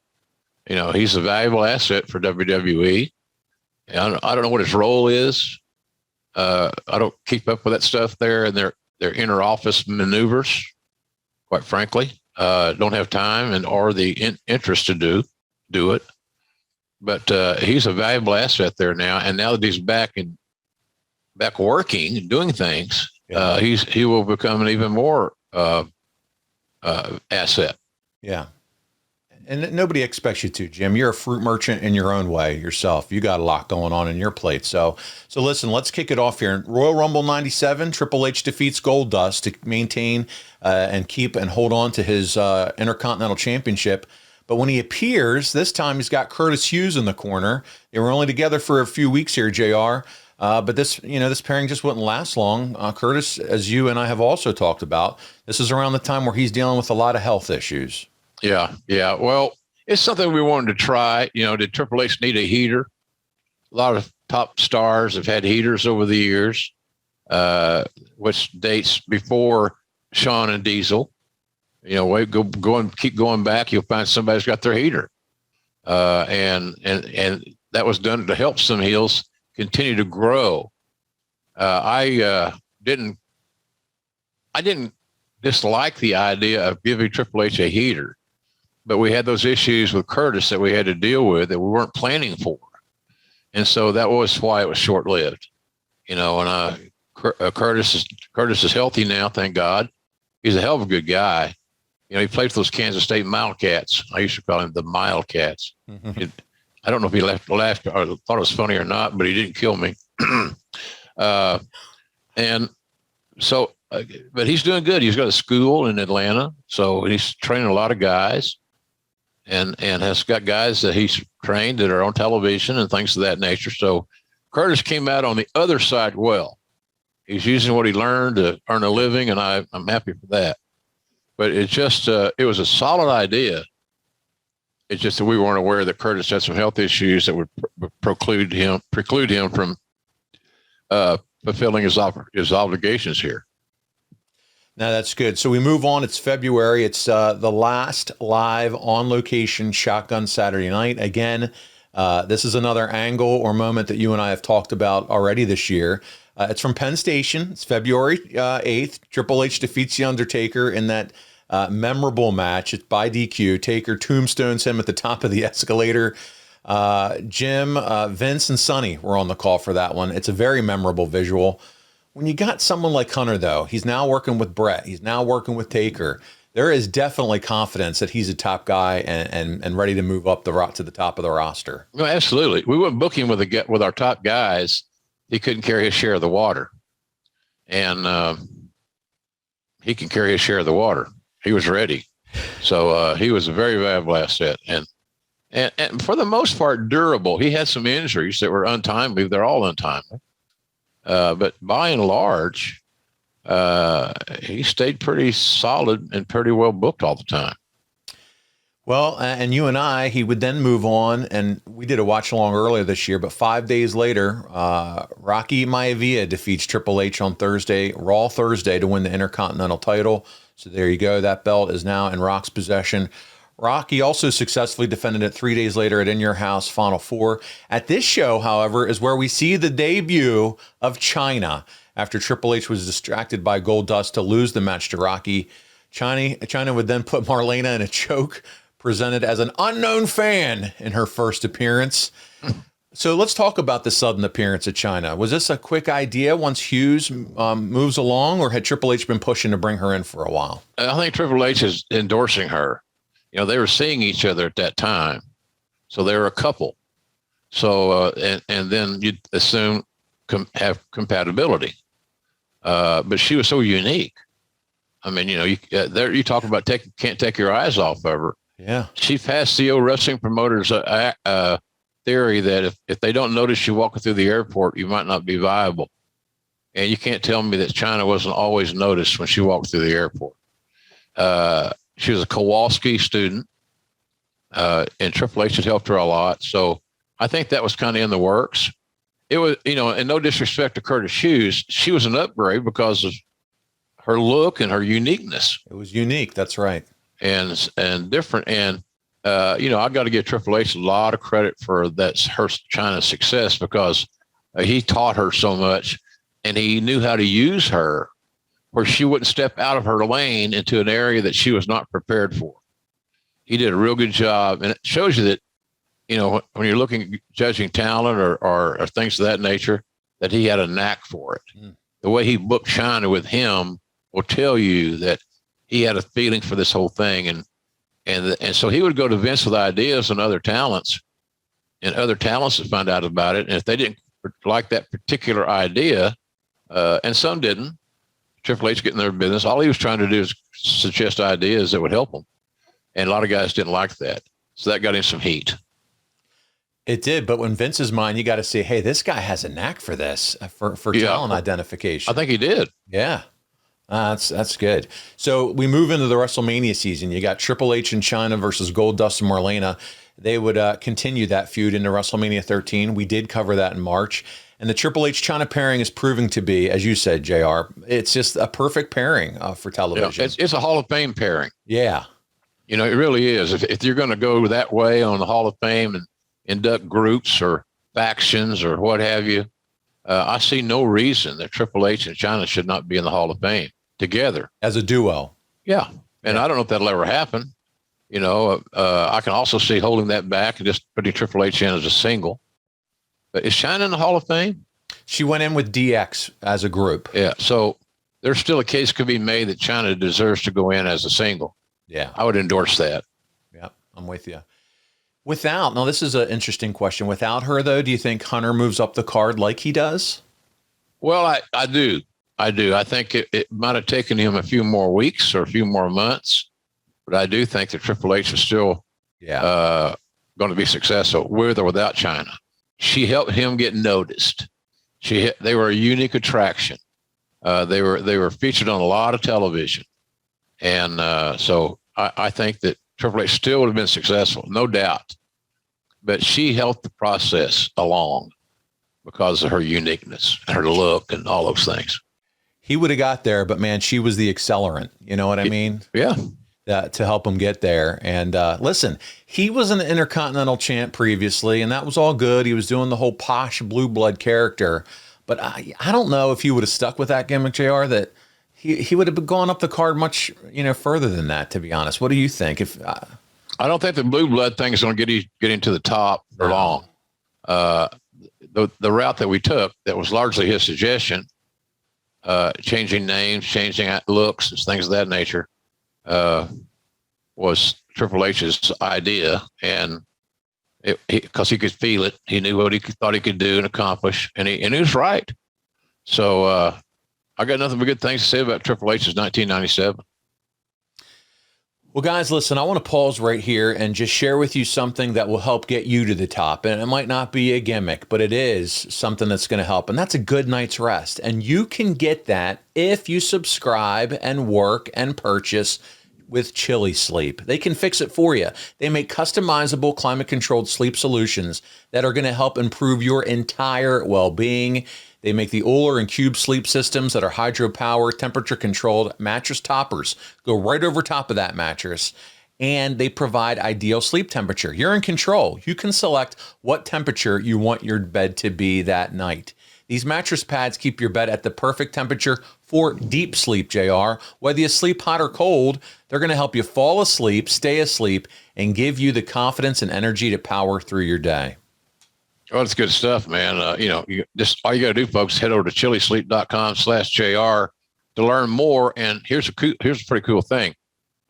He's a valuable asset for WWE. And I don't know what his role is. I don't keep up with that stuff there and their inner office maneuvers, quite frankly. Don't have time or the interest to do it. But he's a valuable asset there now. And now that he's back working and doing things, he will become an even more asset. Yeah. And nobody expects you to, Jim. You're a fruit merchant in your own way yourself. You got a lot going on in your plate. So listen, let's kick it off here. Royal Rumble 97, Triple H defeats Goldust to maintain and keep and hold on to his Intercontinental Championship. But when he appears, this time he's got Curtis Hughes in the corner. They were only together for a few weeks here, JR. But this pairing just wouldn't last long. Curtis, as you and I have also talked about, this is around the time where he's dealing with a lot of health issues. Yeah. Well, it's something we wanted to try. Did Triple H need a heater? A lot of top stars have had heaters over the years, which dates before Shawn and Diesel. Keep going back, you'll find somebody's got their heater. And that was done to help some heels continue to grow. I didn't dislike the idea of giving Triple H a heater, but we had those issues with Curtis that we had to deal with that we weren't planning for. And so that was why it was short-lived, and Curtis is healthy now. Thank God. He's a hell of a good guy. He played for those Kansas State Wildcats. I used to call him the Wildcats. Mm-hmm. I don't know if he laughed or thought it was funny or not, but he didn't kill me. And so, but he's doing good. He's got a school in Atlanta, so he's training a lot of guys, and has got guys that he's trained that are on television and things of that nature. So Curtis came out on the other side well. He's using what he learned to earn a living, and I'm happy for that. But it was a solid idea. It's just that we weren't aware that Curtis had some health issues that would preclude him from fulfilling his obligations here. Now that's good. So we move on. It's February. It's the last live on location Shotgun Saturday Night. Again, this is another angle or moment that you and I have talked about already this year. It's from Penn Station. It's February 8th. Triple H defeats The Undertaker in that memorable match. It's by DQ. Taker tombstones him at the top of the escalator. Jim, Vince, and Sonny were on the call for that one. It's a very memorable visual. When you got someone like Hunter, though, he's now working with Brett. He's now working with Taker. There is definitely confidence that he's a top guy and ready to move up to the top of the roster. No, absolutely. We wouldn't book him with our top guys. He couldn't carry his share of the water, and he can carry his share of the water. He was ready, so he was a very valuable asset, and for the most part durable. He had some injuries that were untimely. They're all untimely, but by and large, he stayed pretty solid and pretty well booked all the time. Well, and you and I, he would then move on, and we did a watch along earlier this year, but 5 days later, Rocky Maivia defeats Triple H on Raw Thursday, to win the Intercontinental title. So there you go. That belt is now in Rock's possession. Rocky also successfully defended it 3 days later at In Your House Final Four. At this show, however, is where we see the debut of Chyna. After Triple H was distracted by Goldust to lose the match to Rocky, Chyna would then put Marlena in a choke, presented as an unknown fan in her first appearance. So let's talk about the sudden appearance of Chyna. Was this a quick idea once Hughes moves along, or had Triple H been pushing to bring her in for a while? I think Triple H is endorsing her. They were seeing each other at that time, so they were a couple. So and then you'd assume have compatibility, but she was so unique. I mean, you talk about can't take your eyes off of her. Yeah, she passed the old wrestling promoters theory that if they don't notice you walking through the airport, you might not be viable. And you can't tell me that Chyna wasn't always noticed when she walked through the airport. She was a Kowalski student, and Triple H had helped her a lot. So I think that was kind of in the works. It was, and no disrespect to Curtis Hughes, she was an upgrade because of her look and her uniqueness. It was unique. That's right. And different. And, I got to give Triple H a lot of credit for her Chyna's success, because he taught her so much, and he knew how to use her where she wouldn't step out of her lane into an area that she was not prepared for. He did a real good job. And it shows you that, when you're judging talent or things of that nature, that he had a knack for it. Mm. The way he booked Chyna with him will tell you that he had a feeling for this whole thing. And so he would go to Vince with ideas and other talents would find out about it. And if they didn't like that particular idea, and some didn't, Triple H getting their business, all he was trying to do is suggest ideas that would help them. And a lot of guys didn't like that. So that got him some heat. It did, but when Vince's mind, you got to say, hey, this guy has a knack for this, for talent identification. I think he did. Yeah. That's good. So we move into the WrestleMania season. You got Triple H and Chyna versus Goldust and Marlena. They would continue that feud into WrestleMania 13. We did cover that in March. And the Triple H Chyna pairing is proving to be, as you said, JR, it's just a perfect pairing for television. Yeah, it's a Hall of Fame pairing. Yeah. You know, it really is. If you're going to go that way on the Hall of Fame and induct groups or factions or what have you, I see no reason that Triple H and Chyna should not be in the Hall of Fame together. As a duo. Yeah. And I don't know if that'll ever happen. You know, I can also see holding that back and just putting Triple H in as a single. But is Chyna in the Hall of Fame? She went in with DX as a group. Yeah. So there's still a case could be made that Chyna deserves to go in as a single. Yeah. I would endorse that. Yeah, I'm with you. Now this is an interesting question. Without her, though, do you think Hunter moves up the card like he does? Well, I do. I think it might have taken him a few more weeks or a few more months, but I do think that Triple H is still going to be successful with or without Chyna. She helped him get noticed. They were a unique attraction. They were featured on a lot of television, and so I think that Triple H still would have been successful, no doubt. But she helped the process along because of her uniqueness and her look and all those things. He would have got there, but man, she was the accelerant. You know what I mean? Yeah. To help him get there. And listen, he was an Intercontinental champ previously, and that was all good. He was doing the whole posh blue blood character. But I don't know if he would have stuck with that gimmick, JR, that he would have gone up the card much, further than that, to be honest. What do you think? I don't think the blue blood thing is going to get him to the top for long. The route that we took, that was largely his suggestion, changing names, changing looks, and things of that nature, was Triple H's idea, and because he could feel it, he knew what he thought he could do and accomplish, and he was right. So I got nothing but good things to say about Triple H's 1997. Well, guys, listen, I want to pause right here and just share with you something that will help get you to the top. And it might not be a gimmick, but it is something that's going to help. And that's a good night's rest. And you can get that if you subscribe and work and purchase with Chili Sleep. They can fix it for you. They make customizable climate-controlled sleep solutions that are going to help improve your entire well-being. They make the Uller and Cube sleep systems that are hydropower, temperature-controlled mattress toppers. Go right over top of that mattress, and they provide ideal sleep temperature. You're in control. You can select what temperature you want your bed to be that night. These mattress pads keep your bed at the perfect temperature for deep sleep, JR. Whether you sleep hot or cold, they're going to help you fall asleep, stay asleep, and give you the confidence and energy to power through your day. Well, it's good stuff, man. Just all you got to do, folks, head over to chilisleep.com/JR to learn more. And here's a pretty cool thing.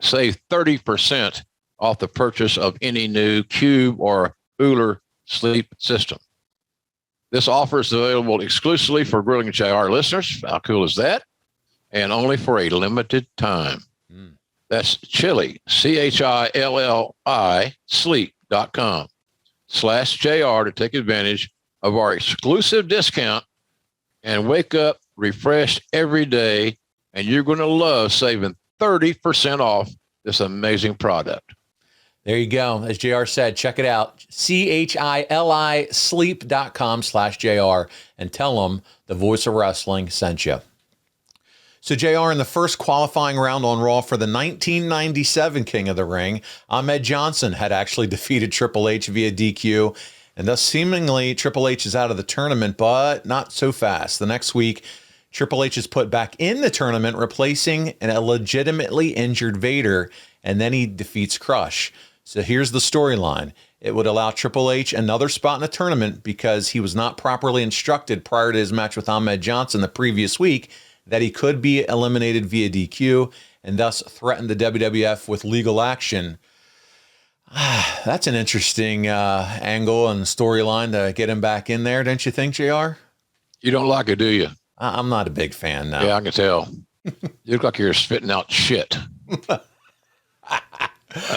Save 30% off the purchase of any new Cube or Uller sleep system. This offer is available exclusively for Grilling and JR listeners. How cool is that? And only for a limited time. That's Chili, CHILLI, sleep.com/JR to take advantage of our exclusive discount and wake up refreshed every day. And you're going to love saving 30% off this amazing product. There you go. As JR said, check it out. CHILI sleep.com/JR and tell them the Voice of Wrestling sent you. So JR, in the first qualifying round on Raw for the 1997 King of the Ring, Ahmed Johnson had actually defeated Triple H via DQ, and thus seemingly Triple H is out of the tournament, but not so fast. The next week, Triple H is put back in the tournament, replacing a legitimately injured Vader, and then he defeats Crush. So here's the storyline. It would allow Triple H another spot in the tournament because he was not properly instructed prior to his match with Ahmed Johnson the previous week that he could be eliminated via DQ and thus threatened the WWF with legal action. That's an interesting angle and storyline to get him back in there, don't you think, JR? You don't like it, do you? I'm not a big fan, no. Yeah, I can tell. You look like you're spitting out shit.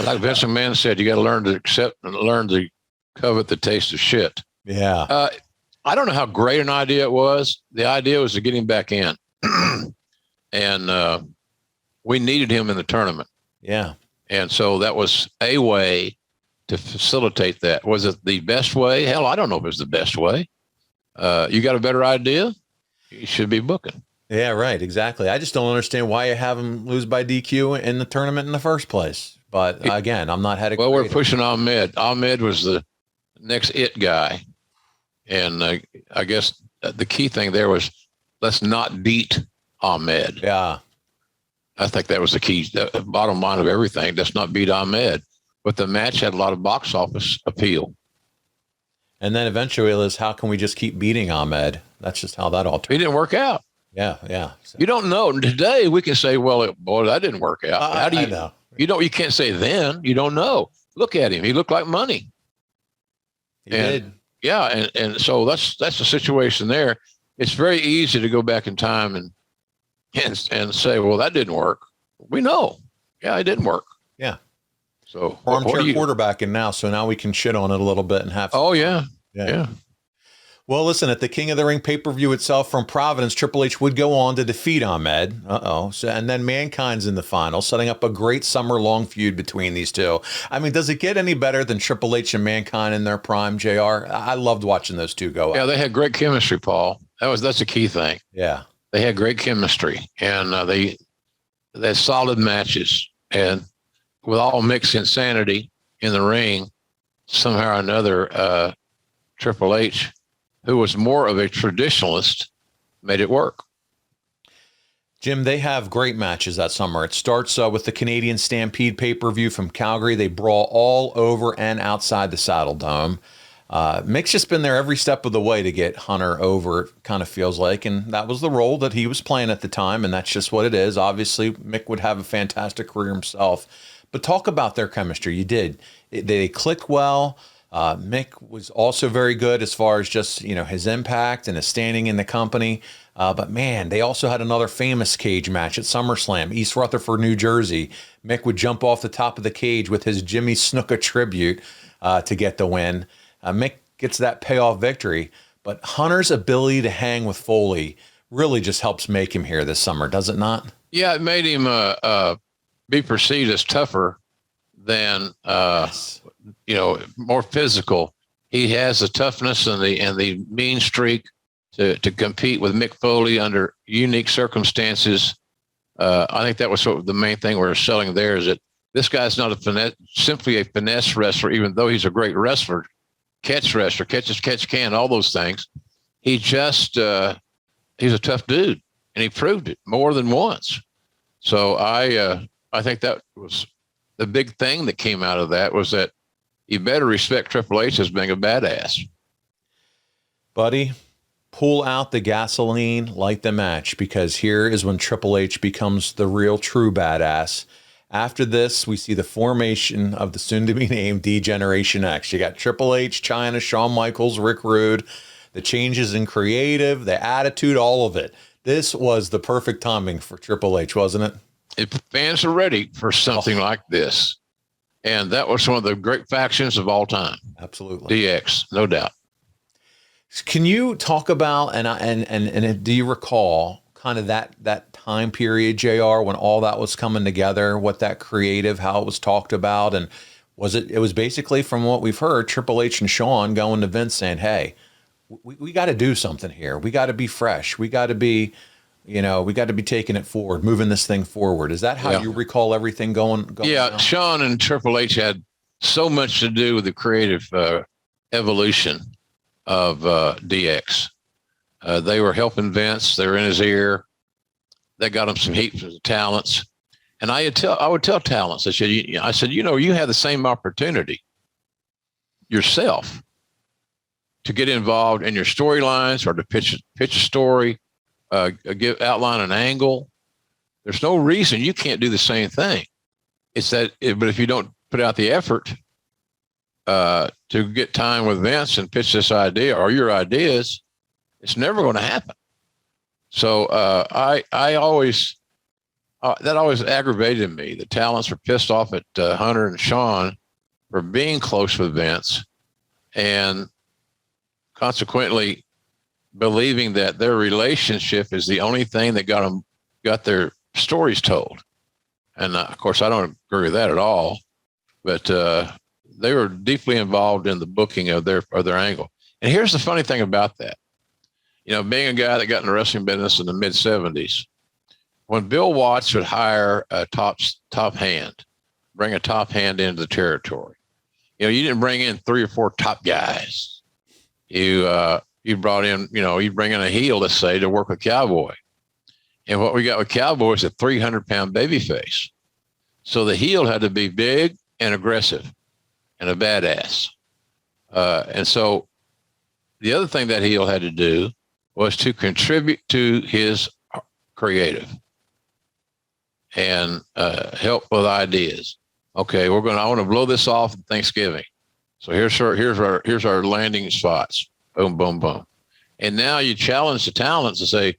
Like Vince McMahon said, you got to learn to accept and learn to covet the taste of shit. Yeah. I don't know how great an idea it was. The idea was to get him back in. And we needed him in the tournament. Yeah. And so that was a way to facilitate that. Was it the best way? Hell, I don't know if it was the best way. You got a better idea? You should be booking. Yeah, right. Exactly. I just don't understand why you have him lose by DQ in the tournament in the first place. But again, I'm not heading. Well, we're pushing Ahmed. Ahmed was the next it guy. And I guess the key thing there was let's not beat Ahmed. Yeah. I think that was the key, the bottom line of everything. Let's not beat Ahmed. But the match had a lot of box office appeal. And then eventually it was, how can we just keep beating Ahmed? That's just how that all turned. It didn't work out. Yeah, yeah. So. You don't know. Today we can say, well, boy, that didn't work out. How do you I know? You can't say then. You don't know. Look at him. He looked like money. He did. Yeah, and so that's the situation there. It's very easy to go back in time and say, well, that didn't work. We know. Yeah, it didn't work. Yeah. So armchair quarterbacking now, so now we can shit on it a little bit and have. Oh yeah. Well, listen, at the King of the Ring pay-per-view itself from Providence, Triple H would go on to defeat Ahmed. So, and then Mankind's in the final, setting up a great summer-long feud between these two. I mean, does it get any better than Triple H and Mankind in their prime, JR? I loved watching those two go out. Yeah, they had great chemistry, Paul. That's a key thing. Yeah. They had great chemistry, and they had solid matches. And with all mixed insanity in the ring, somehow or another, Triple H, who was more of a traditionalist, made it work. Jim, they have great matches that summer. It starts with the Canadian Stampede pay-per-view from Calgary. They brawl all over and outside the Saddle Dome. Mick's just been there every step of the way to get Hunter over, it kind of feels like, and that was the role that he was playing at the time, and that's just what it is. Obviously, Mick would have a fantastic career himself. But talk about their chemistry. You did. They clicked well. Mick was also very good as far as just, his impact and his standing in the company. But man, they also had another famous cage match at SummerSlam, East Rutherford, New Jersey. Mick would jump off the top of the cage with his Jimmy Snuka tribute to get the win. Mick gets that payoff victory, but Hunter's ability to hang with Foley really just helps make him here this summer, does it not? Yeah, it made him be perceived as tougher than more physical. He has the toughness and the mean streak to compete with Mick Foley under unique circumstances. I think that was sort of the main thing we're selling there, is that this guy's not simply a finesse wrestler, even though he's a great wrestler, catch wrestler, catch can, all those things. He just he's a tough dude, and he proved it more than once. So I think that was the big thing that came out of that, was that you better respect Triple H as being a badass. Buddy, pull out the gasoline, light the match, because here is when Triple H becomes the real true badass. After this, we see the formation of the soon-to-be-named D-Generation X. You got Triple H, Chyna, Shawn Michaels, Rick Rude, the changes in creative, the attitude, all of it. This was the perfect timing for Triple H, wasn't it? If fans are ready for something like this, and that was one of the great factions of all time. Absolutely. DX, no doubt. Can you talk about, and do you recall kind of that time period, JR, when all that was coming together, what that creative, how it was talked about, and it was basically, from what we've heard, Triple H and Shawn going to Vince saying, hey, we got to do something here. We got to be fresh. We got to be, we got to be taking it forward, moving this thing forward. Is that how you recall everything going Yeah, now? Shawn and Triple H had so much to do with the creative evolution of DX. They were helping Vince. They were in his ear. They got him some heaps of talents. And I would tell talents, I said, you have the same opportunity yourself to get involved in your storylines, or to pitch a story, outline an angle. There's no reason you can't do the same thing. But if you don't put out the effort to get time with Vince and pitch this idea or your ideas, it's never going to happen. So I that always aggravated me. The talents were pissed off at Hunter and Sean for being close with Vince, and consequently believing that their relationship is the only thing that got their stories told. And of course, I don't agree with that at all. But they were deeply involved in the booking of their angle. And here's the funny thing about that. Being a guy that got in the wrestling business in the mid '70s, when Bill Watts would hire a top hand, bring a top hand into the territory, you didn't bring in 3 or 4 top guys. You brought in, you'd bring in a heel, let's say, to work with Cowboy. And what we got with Cowboy is a 300-pound babyface. So the heel had to be big and aggressive and a badass. And so the other thing that heel had to do was to contribute to his creative and help with ideas. Okay, I want to blow this off at Thanksgiving. So here's our landing spots. Boom, boom, boom. And now you challenge the talents to say,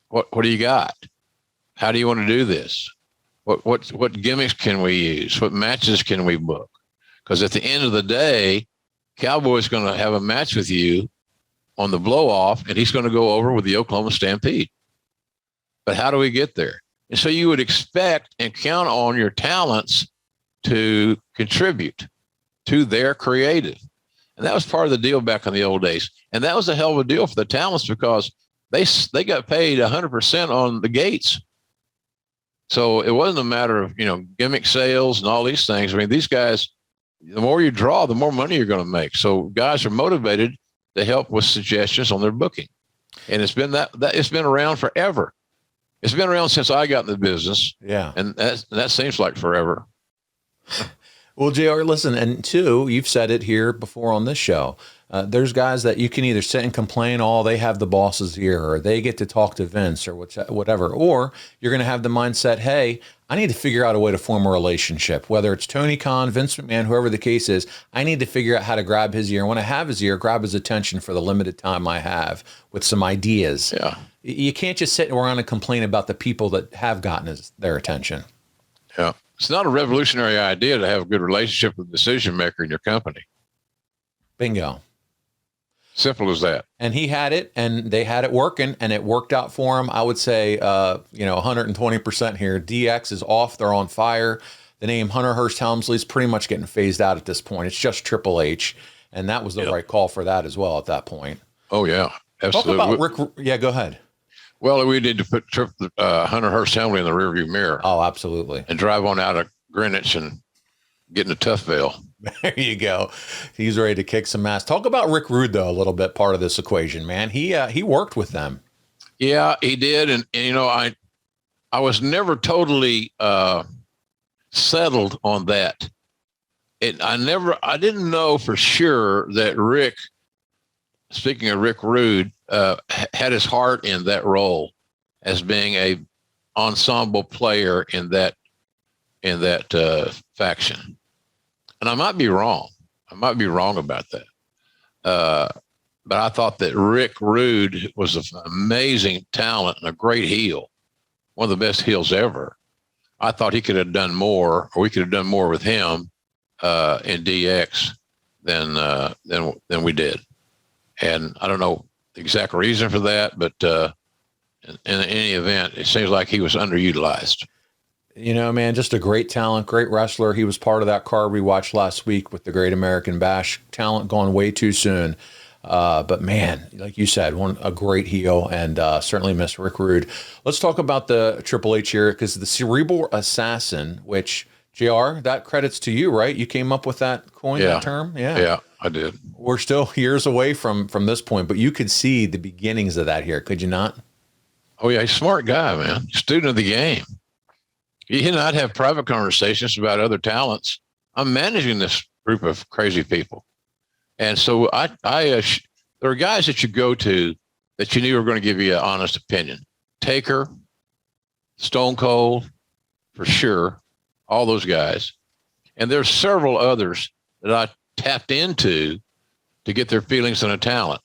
what do you got? How do you want to do this? What gimmicks can we use? What matches can we book? Because at the end of the day, Cowboy's going to have a match with you on the blow off, and he's going to go over with the Oklahoma Stampede. But how do we get there? And so you would expect and count on your talents to contribute to their creative. And that was part of the deal back in the old days. And that was a hell of a deal for the talents because they got paid 100% on the gates. So it wasn't a matter of, gimmick sales and all these things. I mean, these guys, the more you draw, the more money you're going to make. So guys are motivated to help with suggestions on their booking. And it's been it's been around forever. It's been around since I got in the business. Yeah. And that seems like forever. Well, JR, listen, and two, you've said it here before on this show. There's guys that you can either sit and complain, they have the bosses here, or they get to talk to Vince, or whatever. Or you're going to have the mindset, hey, I need to figure out a way to form a relationship. Whether it's Tony Khan, Vince McMahon, whoever the case is, I need to figure out how to grab his ear. And when I have his ear, grab his attention for the limited time I have with some ideas. Yeah. You can't just sit around and complain about the people that have gotten their attention. Yeah. It's not a revolutionary idea to have a good relationship with the decision maker in your company. Bingo. Simple as that. And he had it, and they had it working, and it worked out for him. I would say, 120% here. DX is off. They're on fire. The name Hunter Hearst Helmsley is pretty much getting phased out at this point. It's just Triple H, and that was the right call for that as well at that point. Oh, yeah. Absolutely. Talk about Rick. Yeah, go ahead. Well, we need to put Hunter Hearst Helmsley in the rearview mirror. Oh, absolutely. And drive on out of Greenwich and get in the Toughville. There you go. He's ready to kick some ass. Talk about Rick Rude, though, a little bit, part of this equation, man. He worked with them. Yeah, he did. And I was never totally settled on that. I didn't know for sure that Rick, speaking of Rick Rude, had his heart in that role as being a ensemble player in that faction. And I might be wrong. I might be wrong about that. But I thought that Rick Rude was an amazing talent and a great heel, one of the best heels ever. I thought he could have done more, or we could have done more with him in DX than we did. And I don't know the exact reason for that, but in any event, it seems like he was underutilized. Man, just a great talent, great wrestler. He was part of that card we watched last week with the Great American Bash. Talent gone way too soon. But man, like you said, a great heel, and certainly miss Rick Rude. Let's talk about the Triple H here, because the Cerebral Assassin, which, JR, that credits to you, right? You came up with that that term? Yeah, I did. We're still years away from this point, but you could see the beginnings of that here, could you not? Oh, yeah, he's a smart guy, man. Student of the game. He and I'd have private conversations about other talents. I'm managing this group of crazy people. And so there are guys that you go to that you knew were going to give you an honest opinion. Taker, Stone Cold, for sure, all those guys. And there's several others that I tapped into to get their feelings on a talent,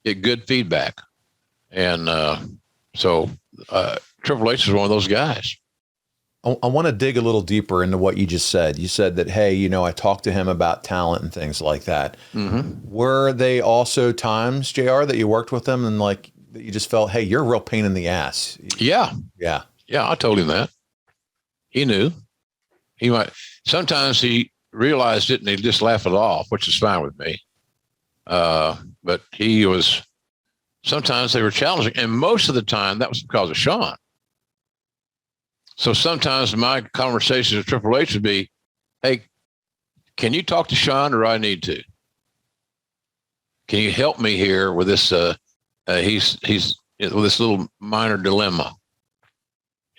get good feedback. And so Triple H is one of those guys. I want to dig a little deeper into what you just said. You said that, hey, you know, I talked to him about talent and things like that. Mm-hmm. Were they also times, JR, that you worked with them and like that you just felt, hey, you're a real pain in the ass? Yeah. Yeah. Yeah, I told him that. He knew. Sometimes he realized it and he'd just laugh it off, which is fine with me. But sometimes they were challenging. And most of the time that was because of Shawn. So sometimes my conversations with Triple H would be, hey, can you talk to Shawn or I need to? Can you help me here with this? He's with this little minor dilemma.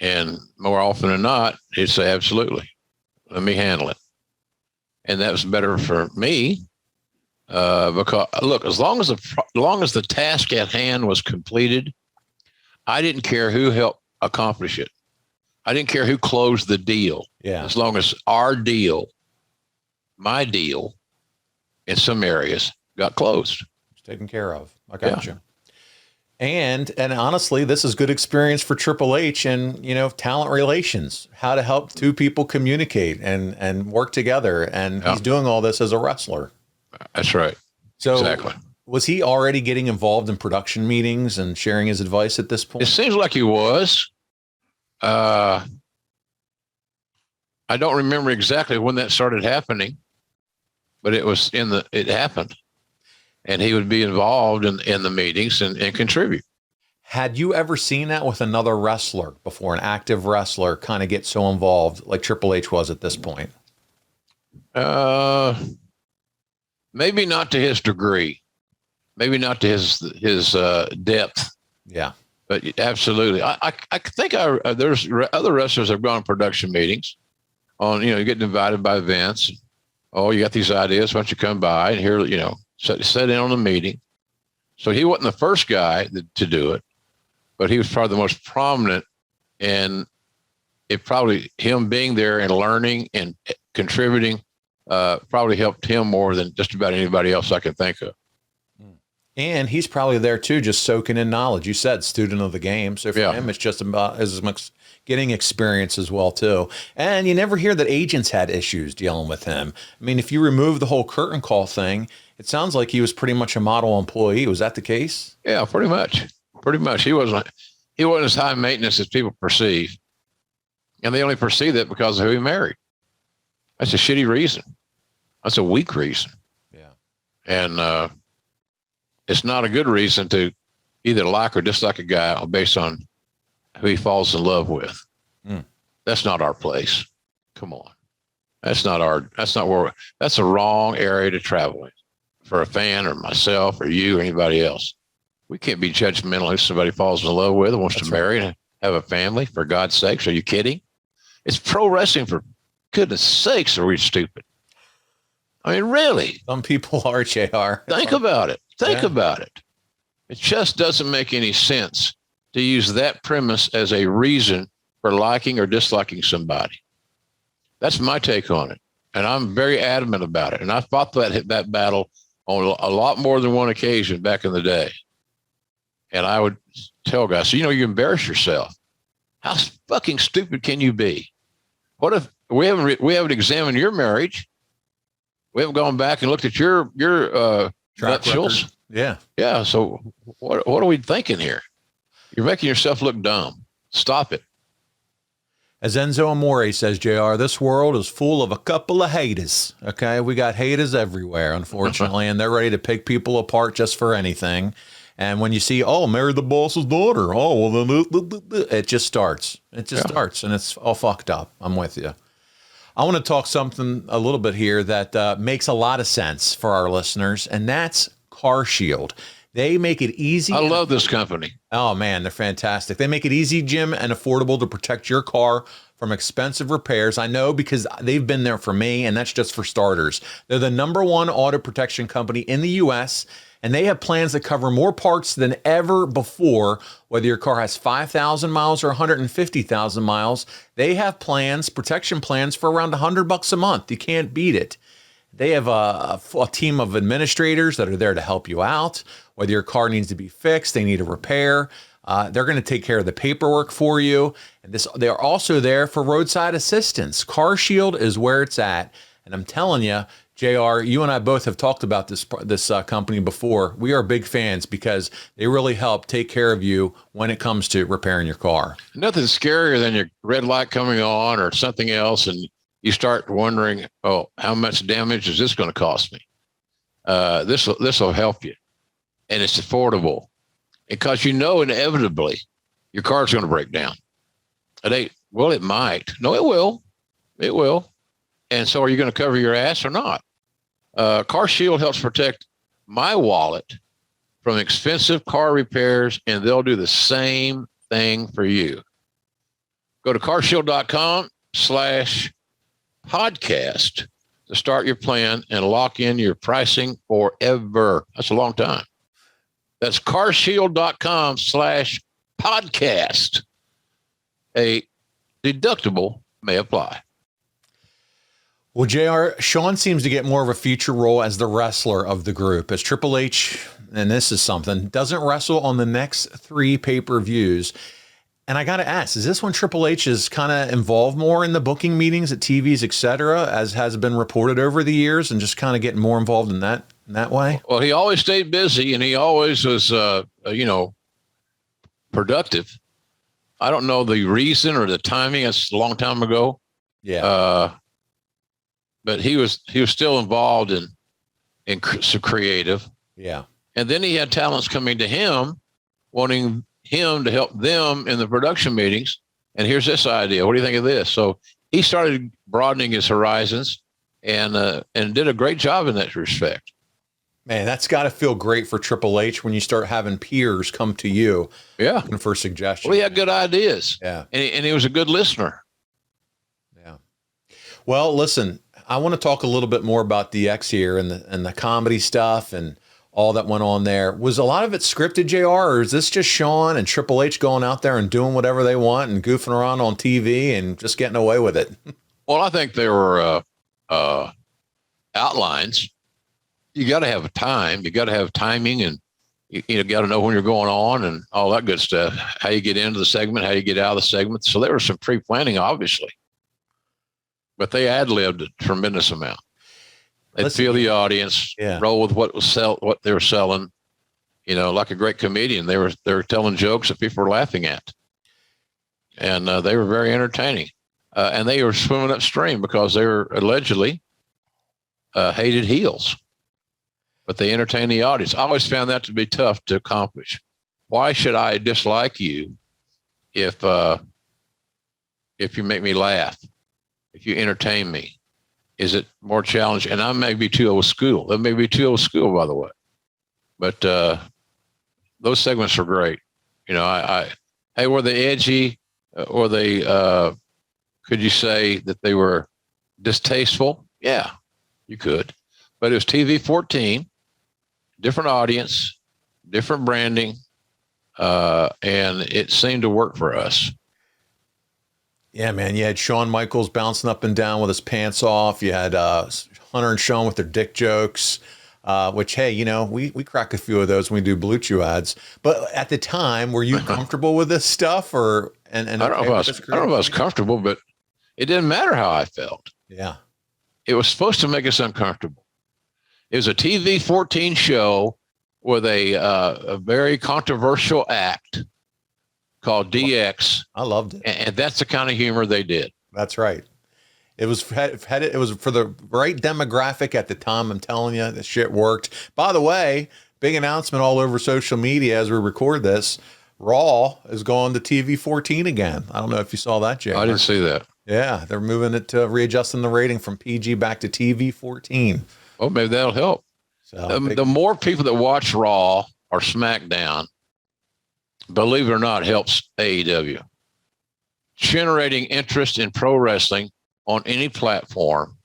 And more often than not, he'd say, absolutely, let me handle it. And that was better for me because, look, as long as the task at hand was completed, I didn't care who helped accomplish it. I didn't care who closed the deal. Yeah. As long as our deal, my deal, in some areas got closed. It's taken care of. I got you. And honestly, this is good experience for Triple H and, you know, talent relations, how to help two people communicate and work together. And he's doing all this as a wrestler. That's right. So exactly. Was he already getting involved in production meetings and sharing his advice at this point? It seems like he was. I don't remember exactly when that started happening, but it happened. And he would be involved in the meetings and contribute. Had you ever seen that with another wrestler before, an active wrestler kind of get so involved like Triple H was at this point? Maybe not to his degree, maybe not to his depth. Yeah, but absolutely. I think there's other wrestlers that have gone to production meetings on, you know, getting invited by Vince. Oh, you got these ideas. Why don't you come by and hear, you know, sit in on the meeting. So he wasn't the first guy to do it, but he was probably the most prominent, and it probably him being there and learning and contributing probably helped him more than just about anybody else I can think of. And he's probably there too, just soaking in knowledge. You said student of the game. So for him, it's just about as much getting experience as well too. And you never hear that agents had issues dealing with him. I mean, if you remove the whole curtain call thing, it sounds like he was pretty much a model employee. Was that the case? Yeah, pretty much. Pretty much. He wasn't as high maintenance as people perceive. And they only perceive that because of who he married. That's a shitty reason. That's a weak reason. Yeah. And it's not a good reason to either like or dislike a guy based on who he falls in love with. That's not our place. Come on. That's a wrong area to travel in for a fan or myself or you or anybody else. We can't be judgmental if somebody falls in love with and wants to marry and have a family, for God's sakes. Are you kidding? It's pro wrestling, for goodness sakes. Are we stupid? I mean, really? Some people are, JR. Think about it. Think about it. It just doesn't make any sense to use that premise as a reason for liking or disliking somebody. That's my take on it. And I'm very adamant about it. And I fought that battle on a lot more than one occasion back in the day. And I would tell guys, you embarrass yourself. How fucking stupid can you be? What if we haven't examined your marriage? We haven't gone back and looked at your nuptials. Yeah. Yeah. So what are we thinking here? You're making yourself look dumb. Stop it. As Enzo Amore says, JR, this world is full of a couple of haters. Okay. We got haters everywhere, unfortunately, and they're ready to pick people apart just for anything. And when you see, married the boss's daughter. Oh, well, then it just starts. It just starts, and it's all fucked up. I'm with you. I want to talk something a little bit here that makes a lot of sense for our listeners, and that's Car Shield. They make it easy. I love this company. Oh, man, they're fantastic. They make it easy, Jim, and affordable to protect your car from expensive repairs. I know because they've been there for me, and that's just for starters. They're the #1 auto protection company in the U.S., and they have plans that cover more parts than ever before. Whether your car has 5,000 miles or 150,000 miles, they have plans, protection plans for around $100 a month. You can't beat it. They have a team of administrators that are there to help you out. Whether your car needs to be fixed, they need a repair. They're going to take care of the paperwork for you. And they are also there for roadside assistance. Car Shield is where it's at. And I'm telling you, JR, you and I both have talked about this company before. We are big fans because they really help take care of you when it comes to repairing your car. Nothing scarier than your red light coming on or something else, and you start wondering, oh, how much damage is this going to cost me? This will help you, and it's affordable because inevitably your car's going to break down. It might. No, it will. It will. And so, are you going to cover your ass or not? Car Shield helps protect my wallet from expensive car repairs, and they'll do the same thing for you. Go to carshield.com/podcast to start your plan and lock in your pricing forever. That's a long time. That's carshield.com/podcast. A deductible may apply. Well, JR, Shawn seems to get more of a future role as the wrestler of the group, as Triple H, and this is something, doesn't wrestle on the next 3 pay-per-views. And I got to ask, is this when Triple H is kind of involved more in the booking meetings at TVs, et cetera, as has been reported over the years, and just kind of getting more involved in that way? Well, he always stayed busy, and he always was, productive. I don't know the reason or the timing. It's a long time ago. Yeah. But he was still involved in some creative. Yeah. And then he had talents coming to him, wanting him to help them in the production meetings. And here's this idea. What do you think of this? So he started broadening his horizons and did a great job in that respect. Man, that's got to feel great for Triple H when you start having peers come to you. Yeah. For suggestions. Well, he had good ideas. Yeah. And he was a good listener. Yeah. Well, listen, I want to talk a little bit more about DX here and the comedy stuff and all that went on there. Was a lot of it scripted, JR, or is this just Shawn and Triple H going out there and doing whatever they want and goofing around on TV and just getting away with it? Well, I think there were outlines. You got to have a time. You got to have timing, and you got to know when you're going on and all that good stuff. How you get into the segment, how you get out of the segment. So there was some pre-planning, obviously, but they ad-libbed a tremendous amount. They'd feel the audience, roll with what they were selling. Like a great comedian, they were telling jokes that people were laughing at, and they were very entertaining. And they were swimming upstream because they were allegedly hated heels, but they entertained the audience. I always found that to be tough to accomplish. Why should I dislike you if you make me laugh, if you entertain me? Is it more challenging? And I may be too old school. That may be too old school, by the way. But those segments are great. Hey, were they edgy? Or they could you say that they were distasteful? Yeah, you could. But it was TV 14, different audience, different branding, and it seemed to work for us. Yeah, man. You had Shawn Michaels bouncing up and down with his pants off. You had Hunter and Shawn with their dick jokes, which, hey, we crack a few of those when we do Blue Chew ads. But at the time, were you comfortable with this stuff? I don't know if I was comfortable, but it didn't matter how I felt. Yeah. It was supposed to make us uncomfortable. It was a TV 14 show with a very controversial act called DX. I loved it. And that's the kind of humor they did. That's right. It was for the right demographic at the time. I'm telling you, that shit worked. By the way, big announcement all over social media as we record this. Raw is going to TV 14 again. I don't know if you saw that, Jay. I didn't see that. Yeah, they're moving it to readjusting the rating from PG back to TV 14. Well, maybe that'll help. So the more people that watch Raw or SmackDown, believe it or not, helps AEW. Generating interest in pro wrestling on any platform.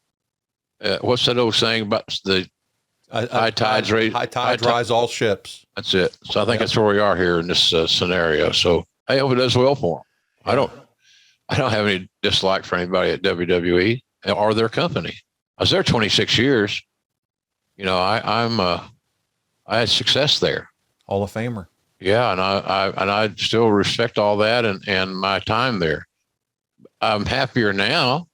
What's that old saying about the high tides rise all ships? That's it. So I think that's where we are here in this scenario. So I hope it does well for them. I don't have any dislike for anybody at WWE or their company. I was there 26 years. I had success there. Hall of Famer. Yeah, and I still respect all that and my time there. I'm happier now,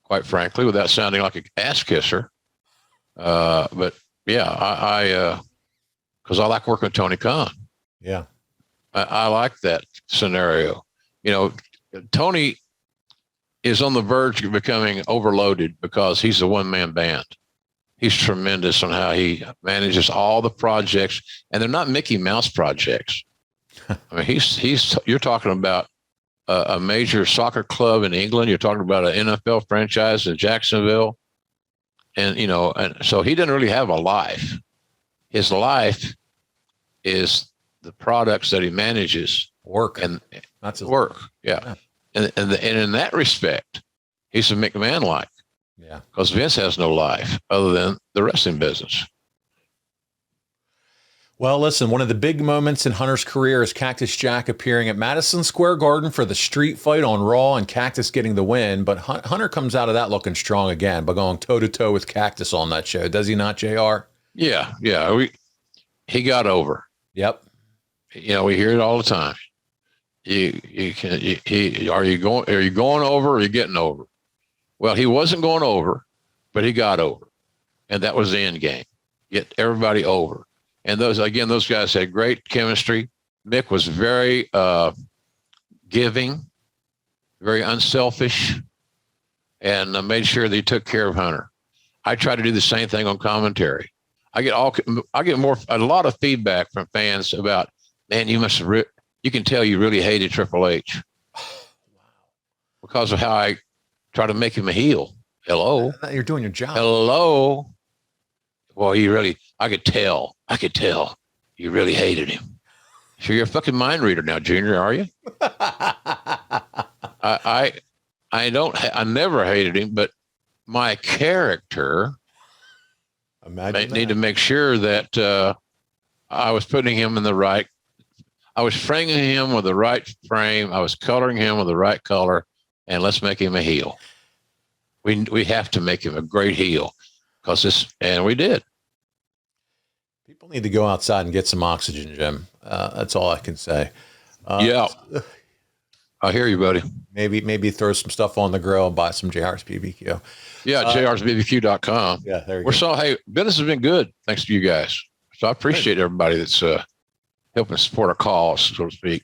quite frankly, without sounding like an ass kisser. But yeah, because I like working with Tony Khan. Yeah, I like that scenario. You know, Tony is on the verge of becoming overloaded because he's a one-man band. He's tremendous on how he manages all the projects, and they're not Mickey Mouse projects. I mean, you're talking about a major soccer club in England. You're talking about an NFL franchise in Jacksonville. And, and so he doesn't really have a life. His life is the products that he manages. Work. And that's his work. Yeah. And in that respect, he's a McMahon-like. Yeah. Because Vince has no life other than the wrestling business. Well, listen, one of the big moments in Hunter's career is Cactus Jack appearing at Madison Square Garden for the street fight on Raw and Cactus getting the win. But Hunter comes out of that looking strong again by going toe-to-toe with Cactus on that show. Does he not, JR? Yeah. He got over. Yep. We hear it all the time. Are you going over or are you getting over? Well, he wasn't going over, but he got over. And that was the end game. Get everybody over. And those guys had great chemistry. Mick was very giving, very unselfish, and made sure that he took care of Hunter. I try to do the same thing on commentary. I get a lot of feedback from fans about, man, you can tell you really hated Triple H because of how I try to make him a heel. Hello. You're doing your job. Hello. Well, I could tell you really hated him. So you're a fucking mind reader now, Junior, are you? I never hated him, but my character need to make sure that I was putting him in I was framing him with the right frame. I was coloring him with the right color, and let's make him a heel. We have to make him a great heel and we did. People need to go outside and get some oxygen, Jim. That's all I can say. Yeah. I hear you, buddy. Maybe throw some stuff on the grill and buy some JR's BBQ. Yeah, jrsbbq.com. Yeah, there you go. Hey, business has been good thanks to you guys. So I appreciate everybody that's helping support our cause, so to speak.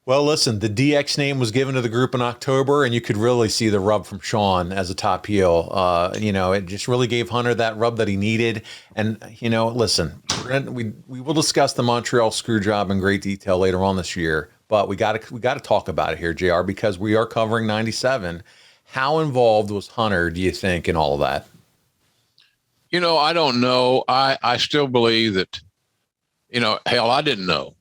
Well, listen, the DX name was given to the group in October, and you could really see the rub from Sean as a top heel. It just really gave Hunter that rub that he needed. And, listen, we will discuss the Montreal screw job in great detail later on this year, but we got to talk about it here, JR, because we are covering 97. How involved was Hunter, do you think, in all of that? I don't know. I still believe that, hell, I didn't know.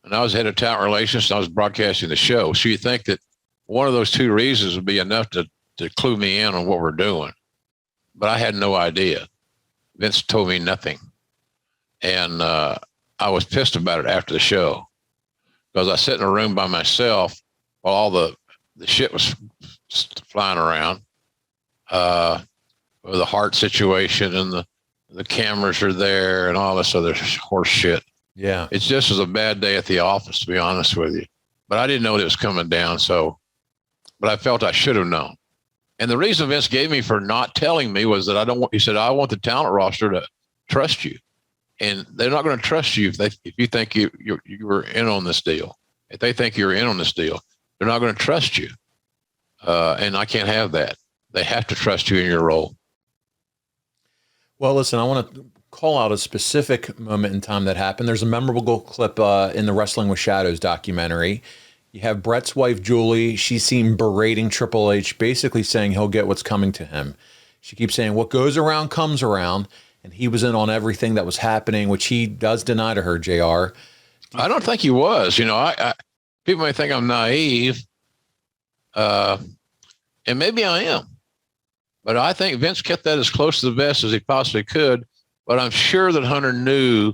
And I was head of talent relations, and I was broadcasting the show. So you think that one of those two reasons would be enough to clue me in on what we're doing. But I had no idea. Vince told me nothing. And I was pissed about it after the show because I sat in a room by myself while all the shit was flying around with the heart situation and the cameras are there and all this other horse shit. Yeah. It's just as a bad day at the office, to be honest with you. But I didn't know it was coming down. But I felt I should have known. And the reason Vince gave me for not telling me was that he said, I want the talent roster to trust you. And they're not going to trust you if you think you were in on this deal. If they think you're in on this deal, they're not going to trust you. And I can't have that. They have to trust you in your role. Well, listen, I want to call out a specific moment in time that happened. There's a memorable clip in the Wrestling with Shadows documentary. You have Brett's wife, Julie. She's seen berating Triple H, basically saying he'll get what's coming to him. She keeps saying what goes around comes around, and he was in on everything that was happening, which he does deny to her, JR. I don't think he was. People may think I'm naive, and maybe I am. But I think Vince kept that as close to the vest as he possibly could. But I'm sure that Hunter knew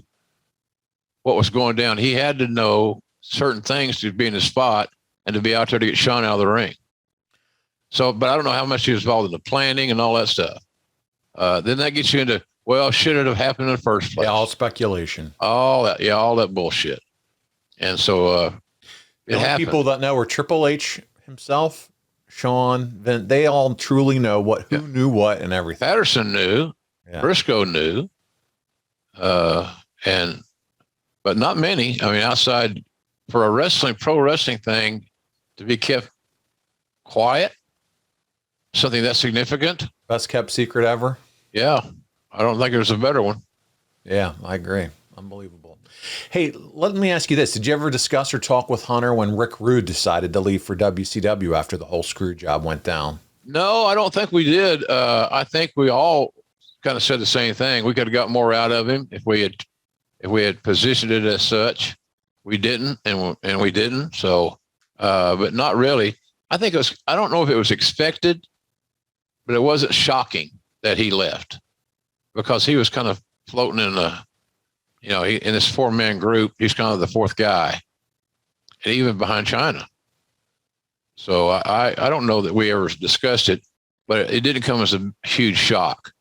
what was going down. He had to know certain things to be in the spot and to be out there to get Sean out of the ring. So, but I don't know how much he was involved in the planning and all that stuff. Then that gets you into well, should it have happened in the first place? Yeah, all speculation. All that bullshit. And so the only people that know are Triple H himself, Sean, Vince, they all truly know who knew what and everything. Patterson knew, Briscoe knew, but not many. I mean, outside for a pro wrestling thing to be kept quiet, something that's significant. Best kept secret ever. Yeah. I don't think there's a better one. Yeah, I agree. Unbelievable. Hey, let me ask you this. Did you ever discuss or talk with Hunter when Rick Rude decided to leave for WCW after the whole screw job went down? No, I don't think we did. I think we all kind of said the same thing. We could have got more out of him if we had positioned it as such. We didn't, and we didn't. So, but not really. I think I don't know if it was expected, but it wasn't shocking that he left because he was kind of floating in in this 4-man group. He's kind of the fourth guy, and even behind Chyna. So I don't know that we ever discussed it, but it didn't come as a huge shock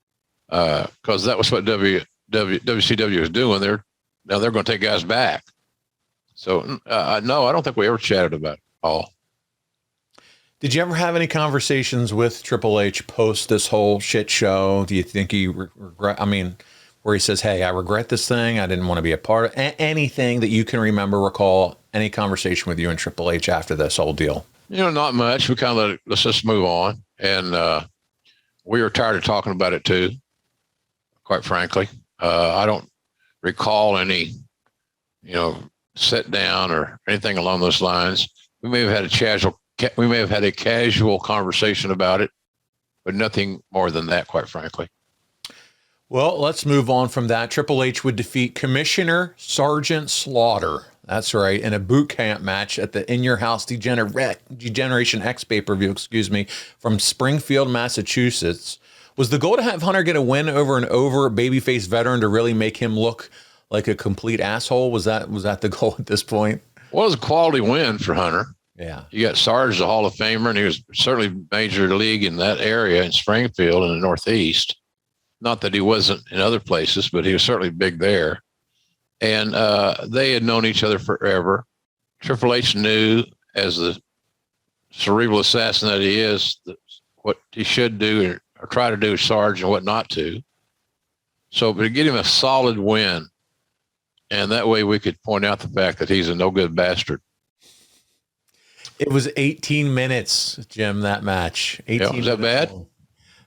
because that was what WCW was doing. They're going to take guys back. So no, I don't think we ever chatted about it all. Did you ever have any conversations with Triple H post this whole shit show? Do you think he regret? I mean, where he says, "Hey, I regret this thing. I didn't want to be a part of anything that you can recall any conversation with you and Triple H after this whole deal." Not much. We kind of let's just move on, and we were tired of talking about it too. Quite frankly, I don't recall any, sit down or anything along those lines. We may have had a casual conversation about it, but nothing more than that, quite frankly. Well, let's move on from that. Triple H would defeat Commissioner Sergeant Slaughter. That's right, in a boot camp match at the In Your House Degeneration X pay-per-view, from Springfield, Massachusetts. Was the goal to have Hunter get a win over an babyface veteran to really make him look like a complete asshole? Was that the goal at this point? Well, it was a quality win for Hunter. Yeah. You got Sarge, the Hall of Famer, and he was certainly major league in that area in Springfield in the Northeast. Not that he wasn't in other places, but he was certainly big there. And they had known each other forever. Triple H knew, as the cerebral assassin that he is, what he should do or try to do with Sarge and what not to. So, but to get him a solid win, and that way we could point out the fact that he's a no-good bastard. It was 18 minutes, Jim, that match. 18 was that bad? Long.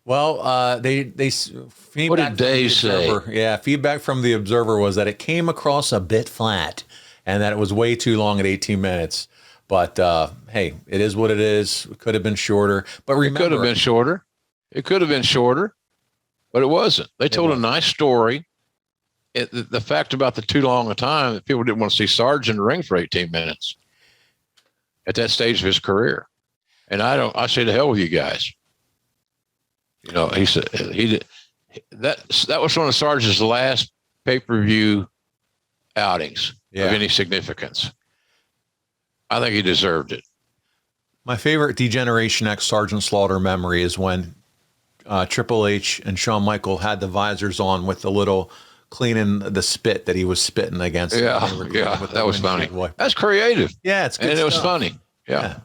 Well, they feedback. What did Dave say? Yeah, feedback from the Observer was that it came across a bit flat and that it was way too long at 18 minutes. But hey, it is what it is. It could have been shorter. But remember, it could have been shorter. It could have been shorter, but it wasn't. They told a nice story. The fact about the too long a time that people didn't want to see Sarge in the ring for 18 minutes at that stage of his career. And I say to hell with you guys. He said that was one of Sarge's last pay-per-view outings of any significance. I think he deserved it. My favorite Degeneration X Sergeant Slaughter memory is when Triple H and Shawn Michaels had the visors on with the little cleaning the spit that he was spitting against. Yeah, that was funny. That's creative. Yeah, it's good and stuff. It was funny. Yeah.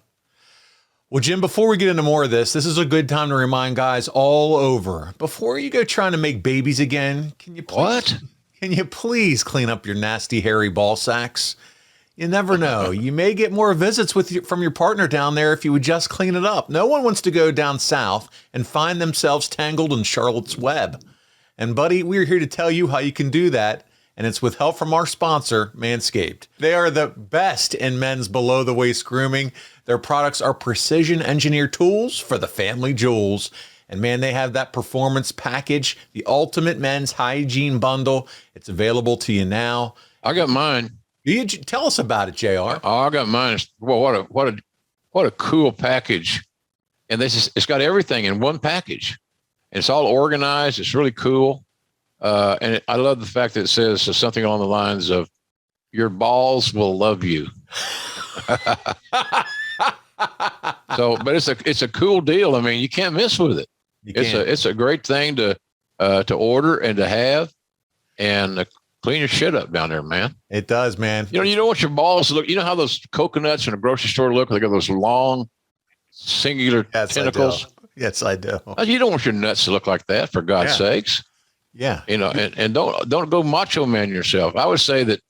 Well, Jim, before we get into more of this is a good time to remind guys all over, before you go trying to make babies again, can you please clean up your nasty, hairy ball sacks? You never know. You may get more visits from your partner down there if you would just clean it up. No one wants to go down south and find themselves tangled in Charlotte's Web. And, buddy, we're here to tell you how you can do that. And it's with help from our sponsor, Manscaped. They are the best in men's below-the-waist grooming. Their products are precision-engineered tools for the family jewels. And, man, they have that performance package, the ultimate men's hygiene bundle. It's available to you now. I got mine. Tell us about it, JR. Oh, I got mine. Well, what a cool package. And it's got everything in one package. And it's all organized. It's really cool. And I love the fact that it says something along the lines of, your balls will love you. But it's a cool deal. I mean, you can't miss with it. It's a great thing to to order and to have, and clean your shit up down there, man. It does, man. You don't want your balls to look. You know how those coconuts in a grocery store look? They got those long, singular tentacles. Yes, I do. You don't want your nuts to look like that, for God's sakes. Yeah. And don't go macho man yourself. I would say that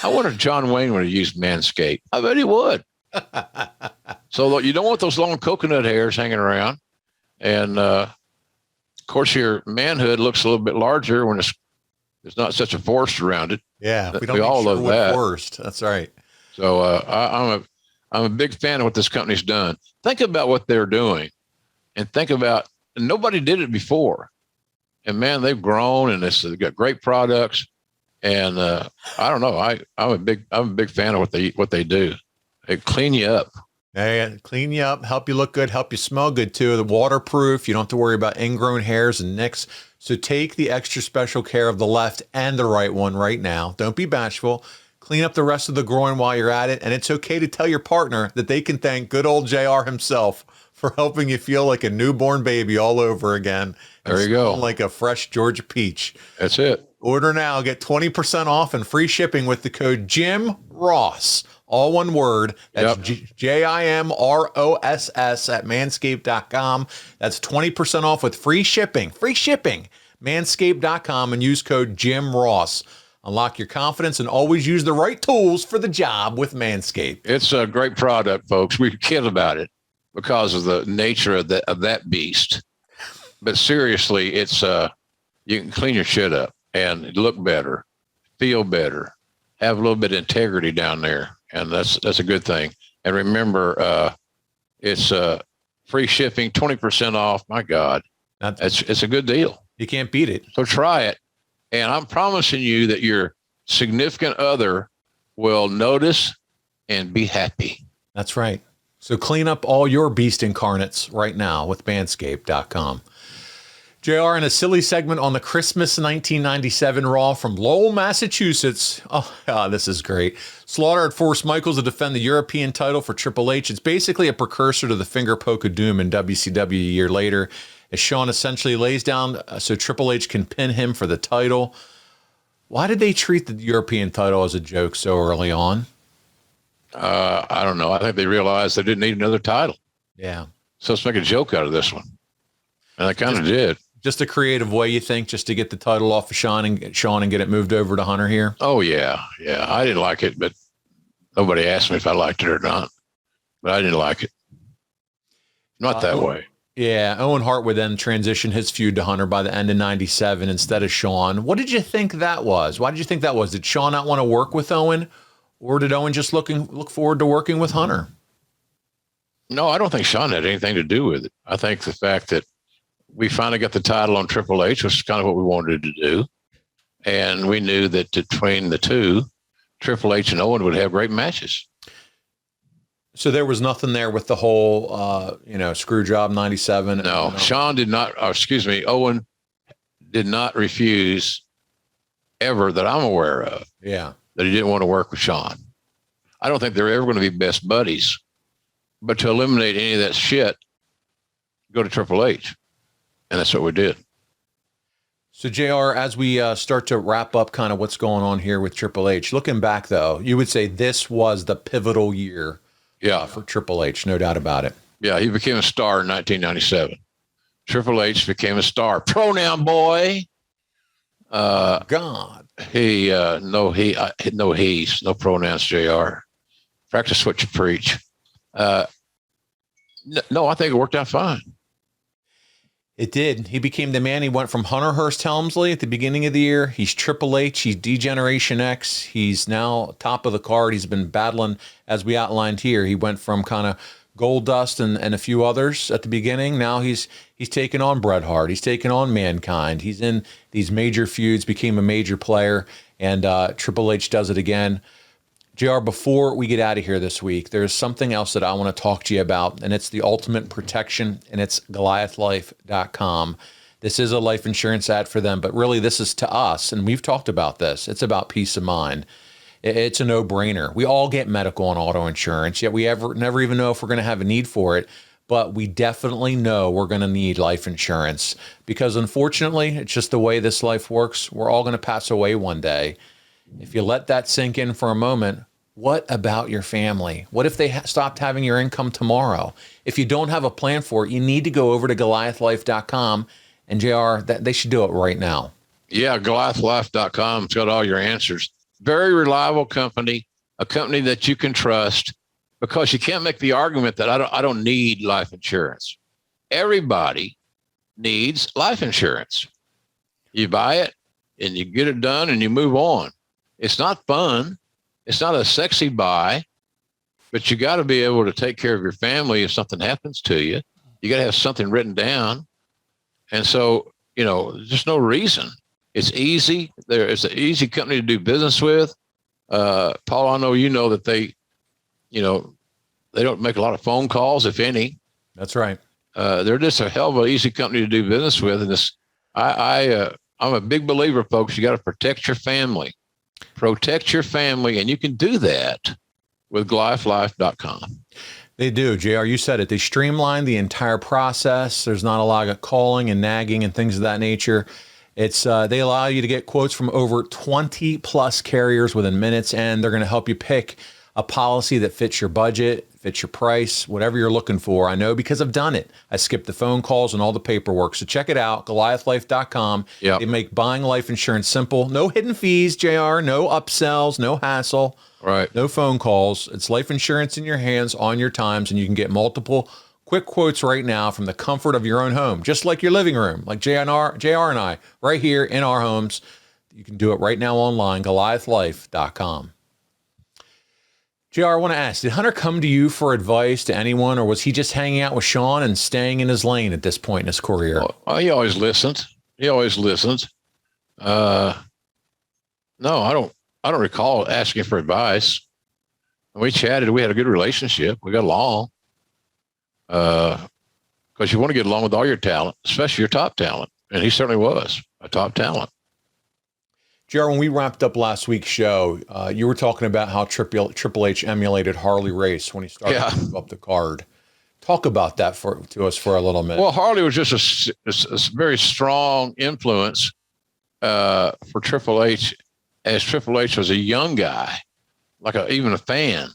I wonder if John Wayne would have used Manscaped. I bet he would. So you don't want those long coconut hairs hanging around. And of course, your manhood looks a little bit larger when there's not such a force around it. Yeah, we all love that. Forced. That's right. So I'm a big fan of what this company's done. Think about what they're doing, and think about nobody did it before. And man, they've grown, and they've got great products. And I don't know. I'm a big fan of what they do. They clean you up. Yeah, clean you up, help you look good, help you smell good too. The waterproof. You don't have to worry about ingrown hairs and nicks. So take the extra special care of the left and the right one right now. Don't be bashful. Clean up the rest of the groin while you're at it. And it's okay to tell your partner that they can thank good old JR himself for helping you feel like a newborn baby all over again. There you go. Like a fresh Georgia peach. That's it. Order now. Get 20% off and free shipping with the code Jim Ross. All one word. That's JIMROSS at manscaped.com. That's 20% off with free shipping. Free shipping. Manscaped.com and use code Jim Ross. Unlock your confidence and always use the right tools for the job with Manscaped. It's a great product, folks. We kid about it because of the nature of that beast. But seriously, it's you can clean your shit up and look better, feel better, have a little bit of integrity down there. And that's a good thing. And remember, it's free shipping, 20% off. My God, it's a good deal. You can't beat it. So try it. And I'm promising you that your significant other will notice and be happy. That's right. So clean up all your beast incarnates right now with manscaped.com. JR in a silly segment on the Christmas 1997 Raw from Lowell, Massachusetts. Oh, God, this is great. Slaughter had forced Michaels to defend the European title for Triple H. It's basically a precursor to the finger poke of doom in WCW a year later, as Shawn essentially lays down so Triple H can pin him for the title. Why did they treat the European title as a joke so early on? I don't know. I think they realized they didn't need another title. Yeah. So let's make a joke out of this one. And they kind of did. Just a creative way, you think, just to get the title off of Shawn and get it moved over to Hunter here? Oh, yeah. Yeah. I didn't like it, but nobody asked me if I liked it or not. But I didn't like it. Not that way. Yeah. Owen Hart would then transition his feud to Hunter by the end of 97 instead of Shawn. What did you think that was? Why did you think that was? Did Shawn not want to work with Owen? Or did Owen just look forward to working with Hunter? No, I don't think Shawn had anything to do with it. I think the fact that we finally got the title on Triple H, which is kind of what we wanted to do. And we knew that between the two, Triple H and Owen would have great matches. So there was nothing there with the whole, screw job 97. No, Shawn did not, Owen did not refuse ever that I'm aware of. Yeah. That he didn't want to work with Shawn. I don't think they're ever going to be best buddies. But to eliminate any of that shit, go to Triple H. And that's what we did. So, JR, as we start to wrap up kind of what's going on here with Triple H, looking back, though, you would say this was the pivotal year for Triple H, no doubt about it. Yeah, he became a star in 1997. Triple H became a star. Pronoun boy. God. No he's, no pronouns, JR. Practice what you preach. No, I think it worked out fine. It did. He became the man. He went from Hunter Hearst Helmsley at the beginning of the year. He's Triple H. He's D-Generation X. He's now top of the card. He's been battling, as we outlined here. He went from kind of Goldust and a few others at the beginning. Now he's taken on Bret Hart. He's taken on Mankind. He's in these major feuds, became a major player, and Triple H does it again. JR, before we get out of here this week, there's something else that I want to talk to you about, and it's the Ultimate Protection, and it's GoliathLife.com. This is a life insurance ad for them, but really this is to us, and we've talked about this. It's about peace of mind. It's a no-brainer. We all get medical and auto insurance, yet we never even know if we're going to have a need for it. but we definitely know we're going to need life insurance because unfortunately, it's just the way this life works. We're all going to pass away one day. If you let that sink in for a moment, what about your family? What if they stopped having your income tomorrow? If you don't have a plan for it, you need to go over to Goliathlife.com and JR, they should do it right now. Yeah, Goliathlife.com. It's got all your answers. Very reliable company, a company that you can trust, because you can't make the argument that I don't need life insurance. Everybody needs life insurance. You buy it and you get it done and you move on. It's not fun. It's not a sexy buy, but you got to be able to take care of your family if something happens to you. You got to have something written down. And so, there's no reason. It's easy. It's an easy company to do business with. Paul, I know you know that they don't make a lot of phone calls, if any. That's right. They're just a hell of an easy company to do business with. And I'm a big believer, folks. You got to protect your family. Protect your family, and you can do that with Goliathlife.com. They do, JR. You said it. They streamline the entire process. There's not a lot of calling and nagging and things of that nature. It's they allow you to get quotes from over 20 plus carriers within minutes, and they're going to help you pick a policy that fits your budget, fits your price, whatever you're looking for. I know because I've done it. I skipped the phone calls and all the paperwork. So check it out, Goliathlife.com. Yep. They make buying life insurance simple. No hidden fees, JR. No upsells, no hassle. Right. No phone calls. It's life insurance in your hands on your times, and you can get multiple quick quotes right now from the comfort of your own home, just like your living room, like JR and I, right here in our homes. You can do it right now online, Goliathlife.com. JR, I want to ask, did Hunter come to you for advice to anyone, or was he just hanging out with Sean and staying in his lane at this point in his career? Well, he always listens. No, I don't recall asking for advice. We chatted. We had a good relationship. We got along. Because you want to get along with all your talent, especially your top talent. And he certainly was a top talent. JR, when we wrapped up last week's show, you were talking about how Triple H emulated Harley Race when he started to move up the card. Talk about that to us for a little minute. Well, Harley was just a very strong influence for Triple H, as Triple H was a young guy, even a fan.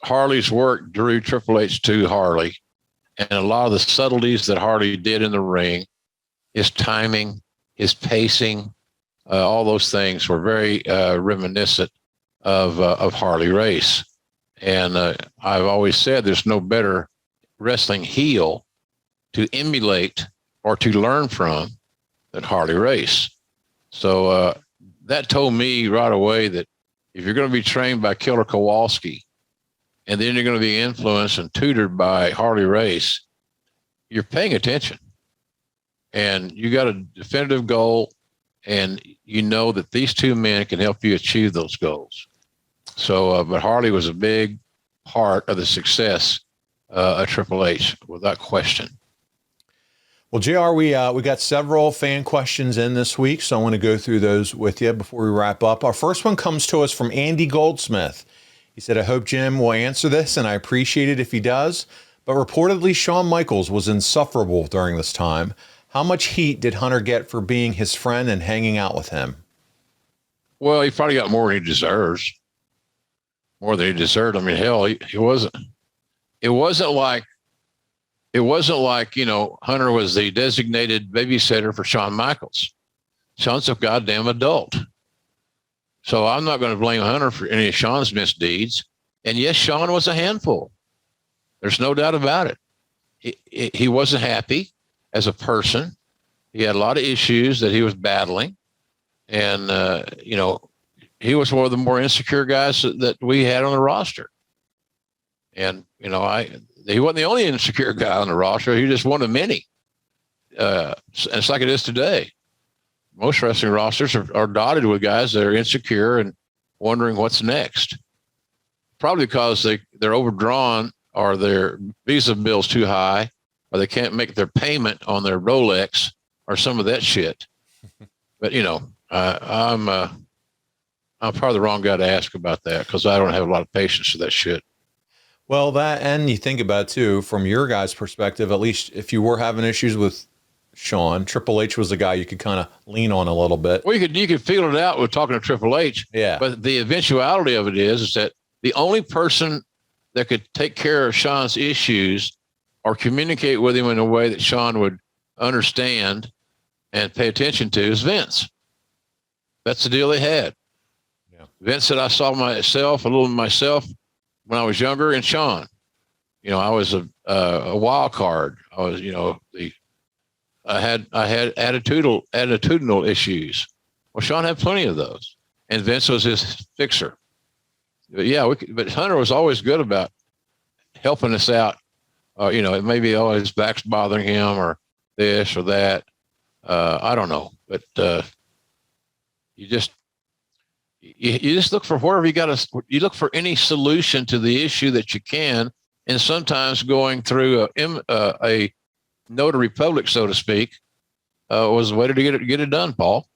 Harley's work drew Triple H to Harley, and a lot of the subtleties that Harley did in the ring, his timing, his pacing, all those things were very reminiscent of Harley Race. And I've always said there's no better wrestling heel to emulate or to learn from than Harley Race. So that told me right away that if you're going to be trained by Killer Kowalski, and then you're going to be influenced and tutored by Harley Race, you're paying attention. And you got a definitive goal, and you know that these two men can help you achieve those goals. So, but Harley was a big part of the success of Triple H, without question. Well, JR, we got several fan questions in this week, so I want to go through those with you before we wrap up. Our first one comes to us from Andy Goldsmith. He said, I hope Jim will answer this, and I appreciate it if he does. But reportedly, Shawn Michaels was insufferable during this time. How much heat did Hunter get for being his friend and hanging out with him? Well, he probably got more than he deserves. More than he deserved. I mean, hell, he wasn't. It wasn't like, Hunter was the designated babysitter for Shawn Michaels. Shawn's a goddamn adult. So I'm not going to blame Hunter for any of Shawn's misdeeds. And yes, Shawn was a handful. There's no doubt about it. He wasn't happy as a person. He had a lot of issues that he was battling. And, he was one of the more insecure guys that we had on the roster. And, he wasn't the only insecure guy on the roster. He was just one of many. And it's like it is today. Most wrestling rosters are dotted with guys that are insecure and wondering what's next. Probably because they're overdrawn, or their visa bill's too high, or they can't make their payment on their Rolex, or some of that shit. But, I'm probably the wrong guy to ask about that, because I don't have a lot of patience for that shit. Well, that, and you think about it too, from your guys' perspective, at least if you were having issues with Shawn, Triple H was a guy you could kind of lean on a little bit. Well, you could feel it out with talking to Triple H. Yeah. But the eventuality of it is that the only person that could take care of Shawn's issues or communicate with him in a way that Shawn would understand and pay attention to is Vince. That's the deal they had. Yeah. Vince said, I saw a little of myself when I was younger, and Shawn. I was a wild card. I was, I had attitudinal issues. Well, Shawn had plenty of those, and Vince was his fixer. But yeah, but Hunter was always good about helping us out. It may be, his back's bothering him or this or that. I don't know, but you just look for wherever you look for any solution to the issue that you can. And sometimes going through a notary public, so to speak, was a way to get it done, Paul.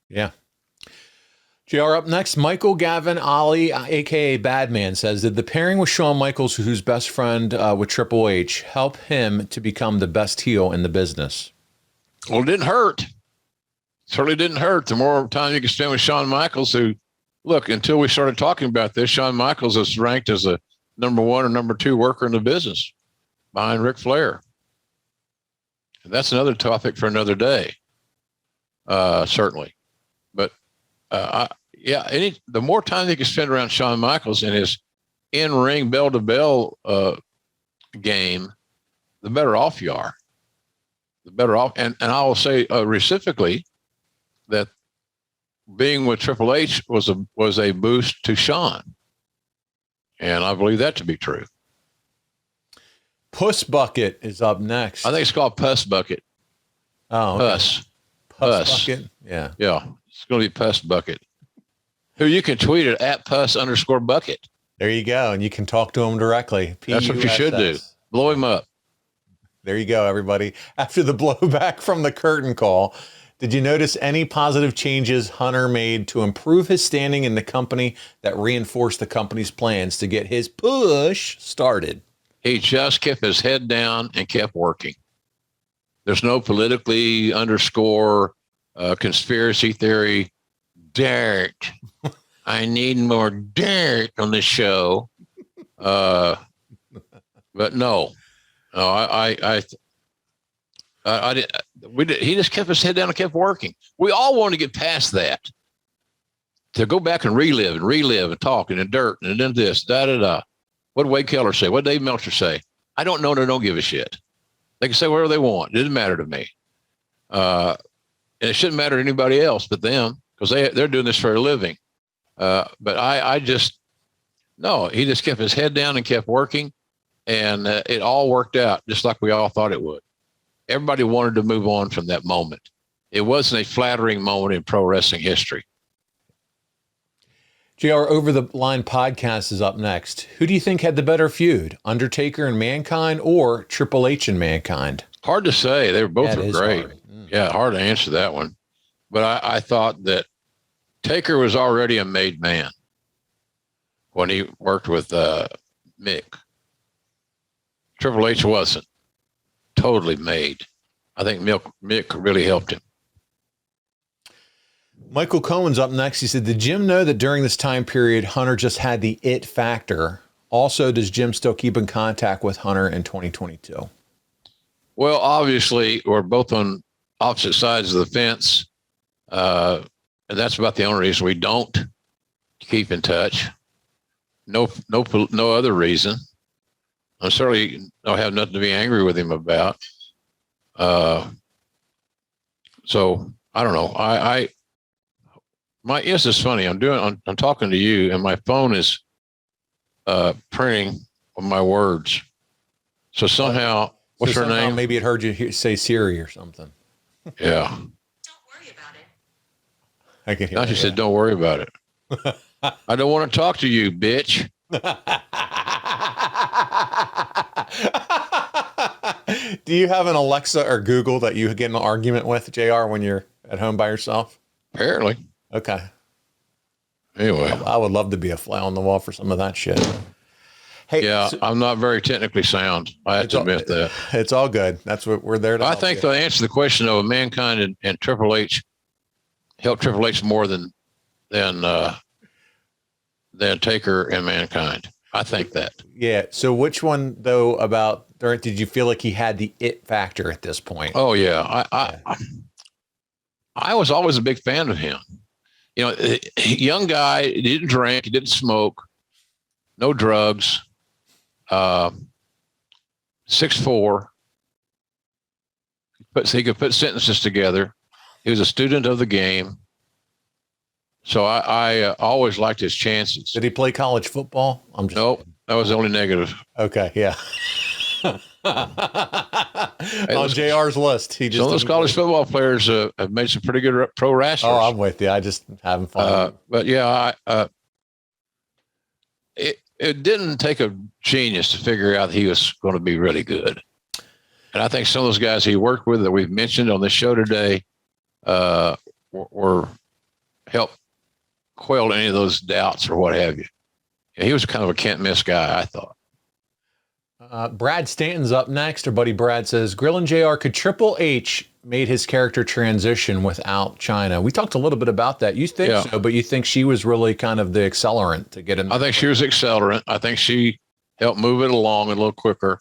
Yeah. JR, up next, Michael Gavin Ali, a.k.a. Badman, says, did the pairing with Shawn Michaels, who's best friend with Triple H, help him to become the best heel in the business? Well, it didn't hurt. Certainly didn't hurt. The more time you can spend with Shawn Michaels, who, look, until we started talking about this, Shawn Michaels is ranked as a number 1 or number 2 worker in the business behind Ric Flair. And that's another topic for another day, certainly. But the more time you can spend around Shawn Michaels and his in-ring bell-to-bell game, the better off you are. The better off. And I will say reciprocally that being with Triple H was a boost to Shawn. And I believe that to be true. Puss Bucket is up next. I think it's called Puss Bucket. Oh, okay. Puss Bucket? Yeah. Yeah. It's going to be Puss Bucket. Who you can tweet at @Puss_Bucket. There you go. And you can talk to him directly. That's what you should do. Blow him up. There you go, everybody. After the blowback from the curtain call, did you notice any positive changes Hunter made to improve his standing in the company that reinforced the company's plans to get his push started? He just kept his head down and kept working. There's no politically underscore conspiracy theory. Dirt. I need more dirt on the show. But no. He just kept his head down and kept working. We all want to get past that, to go back and relive and talk and dirt and then this, da-da-da. What did Wade Keller say? What did Dave Meltzer say? I don't know. They don't give a shit. They can say whatever they want. It doesn't matter to me. And it shouldn't matter to anybody else but them, because they're doing this for a living. But he just kept his head down and kept working. And it all worked out just like we all thought it would. Everybody wanted to move on from that moment. It wasn't a flattering moment in pro wrestling history. JR, Over the Line podcast is up next. Who do you think had the better feud, Undertaker and Mankind or Triple H and Mankind? Hard to say. They both were great. Yeah, hard to answer that one. But I thought that Taker was already a made man when he worked with Mick. Triple H wasn't totally made. I think Mick really helped him. Michael Cohen's up next. He said, did Jim know that during this time period, Hunter just had the it factor? Also, does Jim still keep in contact with Hunter in 2022? Well, obviously, we're both on opposite sides of the fence. And that's about the only reason we don't keep in touch. No other reason. I certainly don't have nothing to be angry with him about. So I don't know. This is funny. I'm talking to you, and my phone is printing on my words. So somehow, what's her name? Maybe it heard you say Siri or something. Yeah. Don't worry about it. I can hear. Now she said, "Don't worry about it." I don't want to talk to you, bitch. Do you have an Alexa or Google that you get in an argument with, JR, when you're at home by yourself? Apparently. Okay. Anyway. I would love to be a fly on the wall for some of that shit. Hey, yeah, I'm not very technically sound. I have to admit that. It's all good. That's what we're there to. I think to answer the question of Mankind and Triple H helped Triple H more than Taker and Mankind. I think that. Yeah. So which one though did you feel like he had the it factor at this point? Oh yeah. I was always a big fan of him. You know, young guy, he didn't drink, he didn't smoke, no drugs, 6'4", he could put sentences together. He was a student of the game. So I always liked his chances. Did he play college football? Nope, that was the only negative. Okay, yeah. On JR's list, some of those college football players have made some pretty good pro wrestlers. Oh, I'm with you. I just haven't fun. But yeah, it didn't take a genius to figure out he was going to be really good. And I think some of those guys he worked with that we've mentioned on the show today were helped quell any of those doubts or what have you. Yeah, he was kind of a can't miss guy, I thought. Brad Stanton's up next. Our buddy Brad says, Grilling JR, could Triple H made his character transition without Chyna? We talked a little bit about that. You think so, but you think she was really kind of the accelerant to get in? I think she was accelerant. I think she helped move it along a little quicker,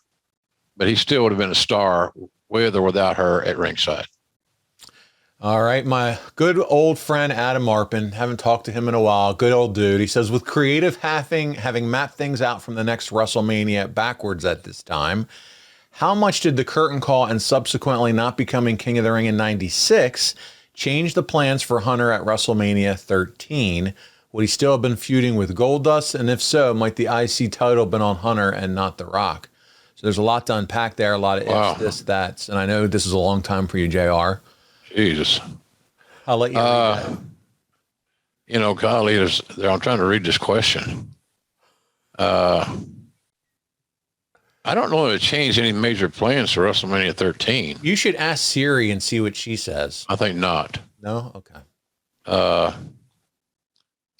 but he still would have been a star with or without her at ringside. All right, my good old friend Adam Marpin, haven't talked to him in a while, good old dude. He says, with creative having mapped things out from the next WrestleMania backwards at this time, how much did the curtain call and subsequently not becoming King of the Ring in 96 change the plans for Hunter at WrestleMania 13? Would he still have been feuding with Goldust? And if so, might the IC title have been on Hunter and not The Rock? So there's a lot to unpack there, a lot of ifs, this, that's. And I know this is a long time for you, JR. Jesus. I'll let you read that. You know, golly, I'm trying to read this question. I don't know if it changed any major plans for WrestleMania 13. You should ask Siri and see what she says. I think not. No? Okay.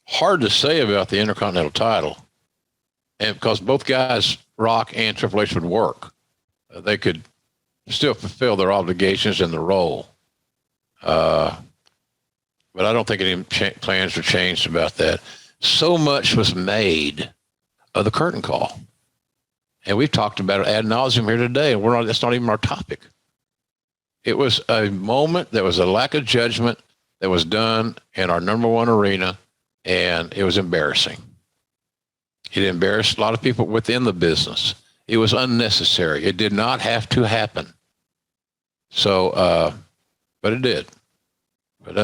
Hard to say about the Intercontinental title. And because both guys, Rock and Triple H, would work, they could still fulfill their obligations in the role. But I don't think any plans were changed about that. So much was made of the curtain call. And we've talked about it ad nauseum here today, and that's not even our topic. It was a moment, there was a lack of judgment that was done in our number one arena, and it was embarrassing. It embarrassed a lot of people within the business. It was unnecessary. It did not have to happen. So, but it did. But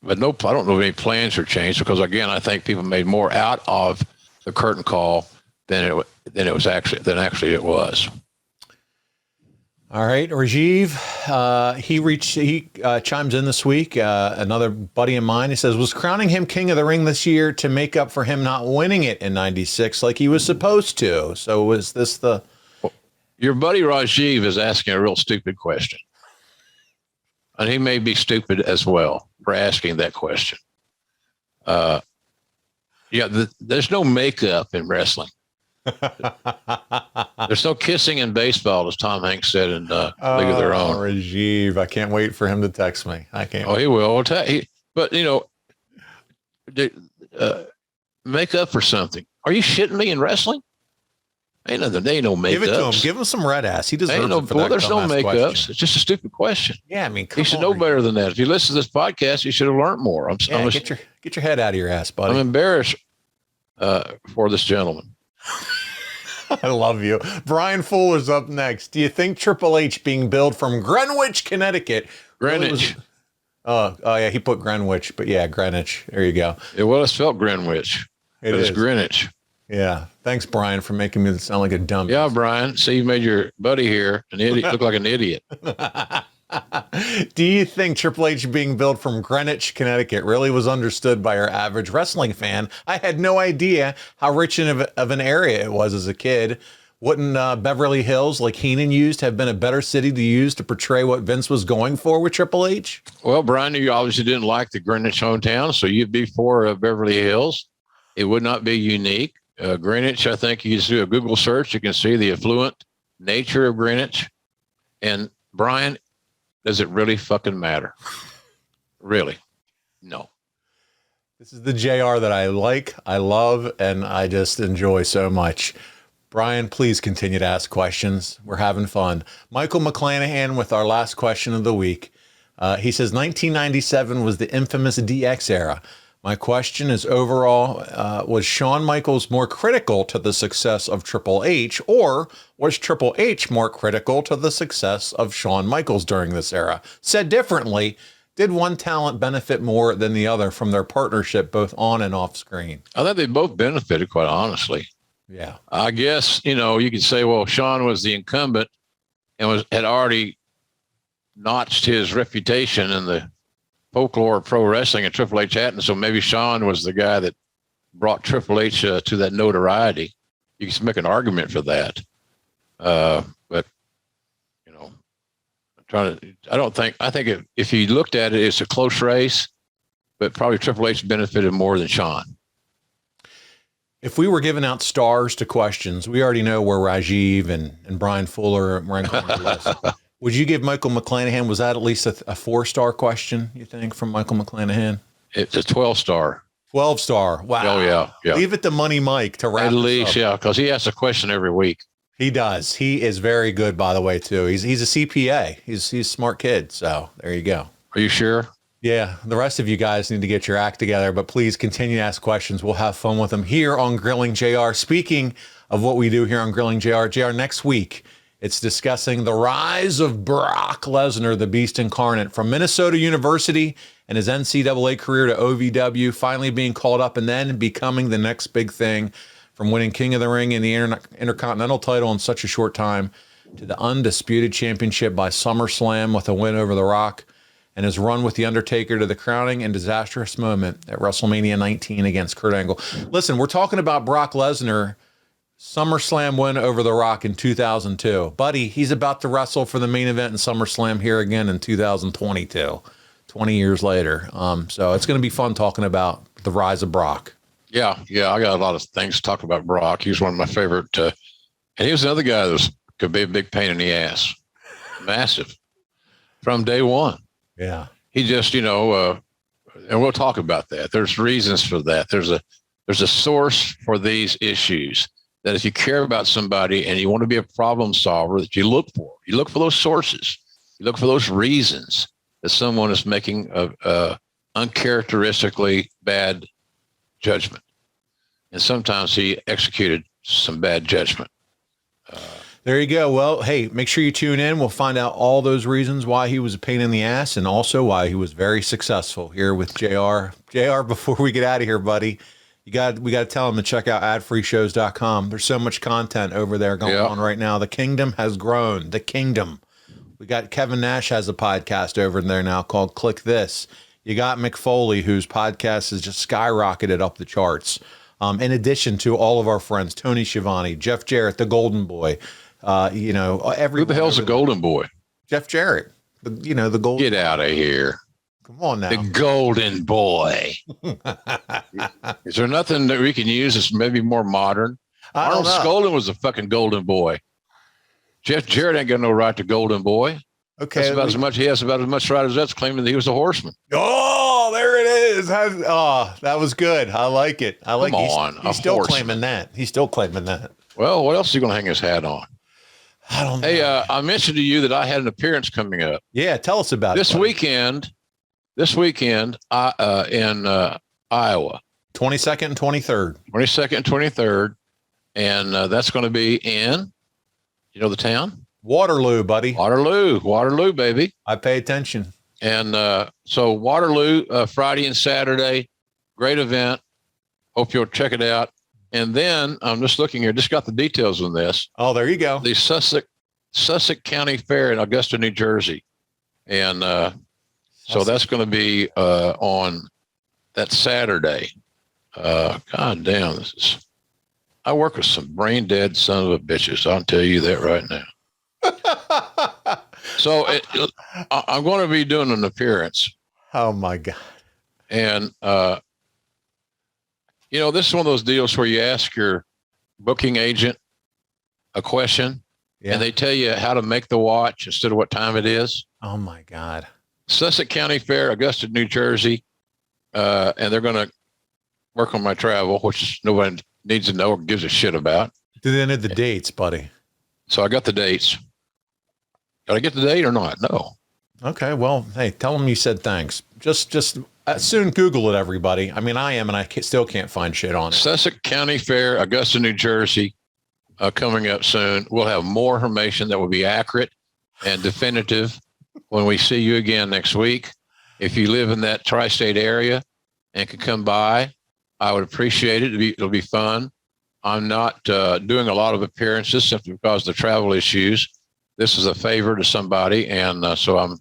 but nope, I don't know if any plans are changed because again, I think people made more out of the curtain call than it was actually it was. All right, Rajiv, he chimes in this week. Another buddy of mine, he says, was crowning him King of the Ring this year to make up for him not winning it in 96 like he was supposed to. So was this the... Your buddy Rajiv is asking a real stupid question. And he may be stupid as well for asking that question. There's no makeup in wrestling. There's no kissing in baseball, as Tom Hanks said in League of Their Own. Rajiv, I can't wait for him to text me. I can't. Oh, he will. But you know, make up for something. Are you shitting me in wrestling? Ain't no makeups. Give it to him. Give him some red ass. He deserves it for that. Well, there's no makeups. Question. It's just a stupid question. Yeah, I mean, he should know better than that. If you listen to this podcast, you should have learned more. Get your head out of your ass, buddy. I'm embarrassed for this gentleman. I love you. Brian Fuller's up next. Do you think Triple H being billed from Greenwich, Connecticut? Greenwich. Oh, yeah, he put Greenwich, but yeah, Greenwich. There you go. Yeah, well, it's spelled Greenwich. It's Greenwich. Yeah. Thanks, Brian, for making me sound like a dumb. Yeah, Brian. See, you made your buddy here an idiot look like an idiot. Do you think Triple H being billed from Greenwich, Connecticut really was understood by our average wrestling fan? I had no idea how rich of an area it was as a kid. Wouldn't Beverly Hills, like Heenan used, have been a better city to use to portray what Vince was going for with Triple H? Well, Brian, you obviously didn't like the Greenwich hometown, so you'd be for Beverly Hills. It would not be unique. Greenwich, I think you just do a Google search. You can see the affluent nature of Greenwich. And Brian, does it really fucking matter? Really? No. This is the JR that I like, I love, and I just enjoy so much. Brian, please continue to ask questions. We're having fun. Michael McClanahan with our last question of the week. He says 1997 was the infamous DX era. My question is overall, was Shawn Michaels more critical to the success of Triple H, or was Triple H more critical to the success of Shawn Michaels during this era? Said differently, did one talent benefit more than the other from their partnership both on and off screen? I think they both benefited, quite honestly. Yeah. I guess, you could say, well, Shawn was the incumbent and had already notched his reputation in the folklore of pro wrestling, and Triple H hadn't. So maybe Shawn was the guy that brought Triple H to that notoriety. You can make an argument for that. But, I think if you looked at it, it's a close race, but probably Triple H benefited more than Shawn. If we were giving out stars to questions, we already know where Rajiv and Brian Fuller rank on the list. Would you give Michael McClanahan, was that at least a 4-star question, you think, from Michael McClanahan? It's a 12-star. 12-star. Wow. Oh, yeah. Leave it to Money Mike to wrap at least, up. Yeah, because he asks a question every week. He does. He is very good, by the way, too. He's a CPA. He's a smart kid. So there you go. Are you sure? Yeah. The rest of you guys need to get your act together, but please continue to ask questions. We'll have fun with them here on Grilling JR. Speaking of what we do here on Grilling JR, next week, it's discussing the rise of Brock Lesnar, the Beast Incarnate, from Minnesota University and his NCAA career to OVW, finally being called up and then becoming the next big thing, from winning King of the Ring and the Intercontinental title in such a short time to the undisputed championship by SummerSlam with a win over The Rock, and his run with The Undertaker to the crowning and disastrous moment at WrestleMania 19 against Kurt Angle. Listen, we're talking about Brock Lesnar, SummerSlam win over The Rock in 2002. Buddy, he's about to wrestle for the main event in SummerSlam here again in 2022, 20 years later. So it's going to be fun talking about the rise of Brock. Yeah. I got a lot of things to talk about Brock. He's one of my favorite. And he was another guy that could be a big pain in the ass. Massive. From day one. Yeah. He just, and we'll talk about that. There's reasons for that. There's a source for these issues that if you care about somebody and you want to be a problem solver, that you look for. You look for those sources. You look for those reasons that someone is making a uncharacteristically bad judgment. And sometimes he executed some bad judgment. There you go. Well, hey, make sure you tune in. We'll find out all those reasons why he was a pain in the ass and also why he was very successful here with JR. JR, before we get out of here, buddy, we got to tell him to check out adfreeshows.com. There's so much content over there going on right now. The kingdom has grown. The kingdom. We got Kevin Nash has a podcast over there now called Click This. You got Mick Foley, whose podcast has just skyrocketed up the charts. In addition to all of our friends, Tony Schiavone, Jeff Jarrett, the Golden Boy, who the hell's the Golden Boy? Jeff Jarrett, the Golden. Get out of here. Come on now. The Golden Boy. Is there nothing that we can use that's maybe more modern? Arnold Skolin was a fucking Golden Boy. Jeff Jarrett ain't got no right to Golden Boy. Okay. He has about as much right as that's claiming that he was a horseman. Oh, there it is. That was good. I like it. He's still claiming that. He's still claiming that. Well, what else is he going to hang his hat on? I don't know. Hey, I mentioned to you that I had an appearance coming up. Yeah, tell us about this weekend. This weekend, in Iowa, 22nd and 23rd. 22nd and 23rd, and that's going to be in, the town? Waterloo, buddy. Waterloo, baby. I pay attention. And so Waterloo, Friday and Saturday, great event. Hope you'll check it out. And then I'm just looking here, just got the details on this. Oh, there you go. The Sussex County Fair in Augusta, New Jersey. And so that's going to be on that Saturday. God damn, I work with some brain dead son of a bitches. I'll tell you that right now. So I'm going to be doing an appearance. Oh my God. And You know, this is one of those deals where you ask your booking agent a question and they tell you how to make the watch instead of what time it is. Oh my God. Sussex County Fair, Augusta, New Jersey. And they're going to work on my travel, which nobody needs to know or gives a shit about. Do they know the dates, buddy? So I got the dates. Did I get the date or not? No. Okay. Well, hey, tell them you said thanks. Just soon Google it, everybody. I mean, I am, and I still can't find shit on it. Sussex County Fair, Augusta, New Jersey, coming up soon. We'll have more information that will be accurate and definitive when we see you again next week. If you live in that tri-state area and can come by, I would appreciate it. It'll be fun. I'm not doing a lot of appearances simply because of the travel issues. This is a favor to somebody, and so I'm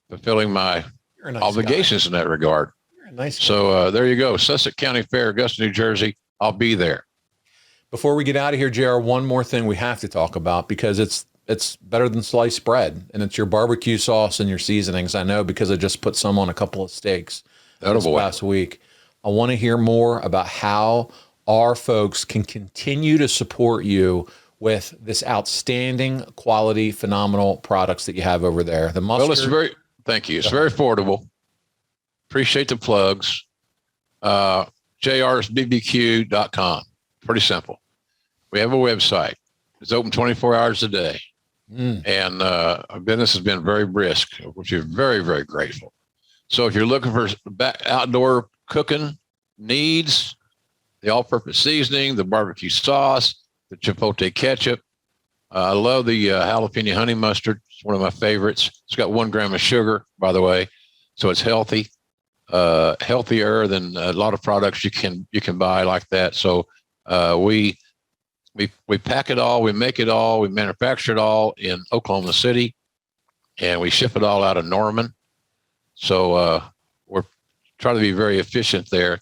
fulfilling my obligations in that regard. You're a nice guy. So there you go. Sussex County Fair, Augusta, New Jersey. I'll be there. Before we get out of here, JR, one more thing we have to talk about because it's better than sliced bread, and it's your barbecue sauce and your seasonings. I know because I just put some on a couple of steaks this last week. I want to hear more about how our folks can continue to support you with this outstanding quality, phenomenal products that you have over there. The mustard. Well, thank you. It's very affordable. Appreciate the plugs. JRsBBQ.com. Pretty simple. We have a website. It's open 24 hours a day. And our business has been very brisk, which we're very, very grateful. So if you're looking for outdoor cooking needs, the all-purpose seasoning, the barbecue sauce, the chipotle ketchup. I love the jalapeno honey mustard. It's one of my favorites. It's got 1 gram of sugar, by the way, so it's healthy, healthier than a lot of products you can buy like that. So we pack it all, we make it all, we manufacture it all in Oklahoma City, and we ship it all out of Norman. So we're trying to be very efficient there.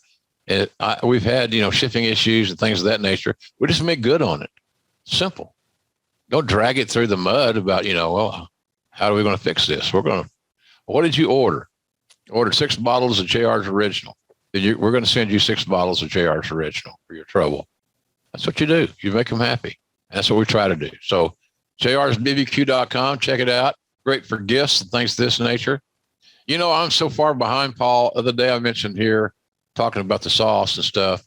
And we've had, shipping issues and things of that nature. We just make good on it. Simple. Don't drag it through the mud about, well, how are we going to fix this? What did you order? Ordered 6 bottles of JR's Original. We're going to send you 6 bottles of JR's Original for your trouble. That's what you do. You make them happy. That's what we try to do. So JRsBBQ.com, check it out. Great for gifts and things of this nature. I'm so far behind, Paul. The other day I mentioned here, talking about the sauce and stuff,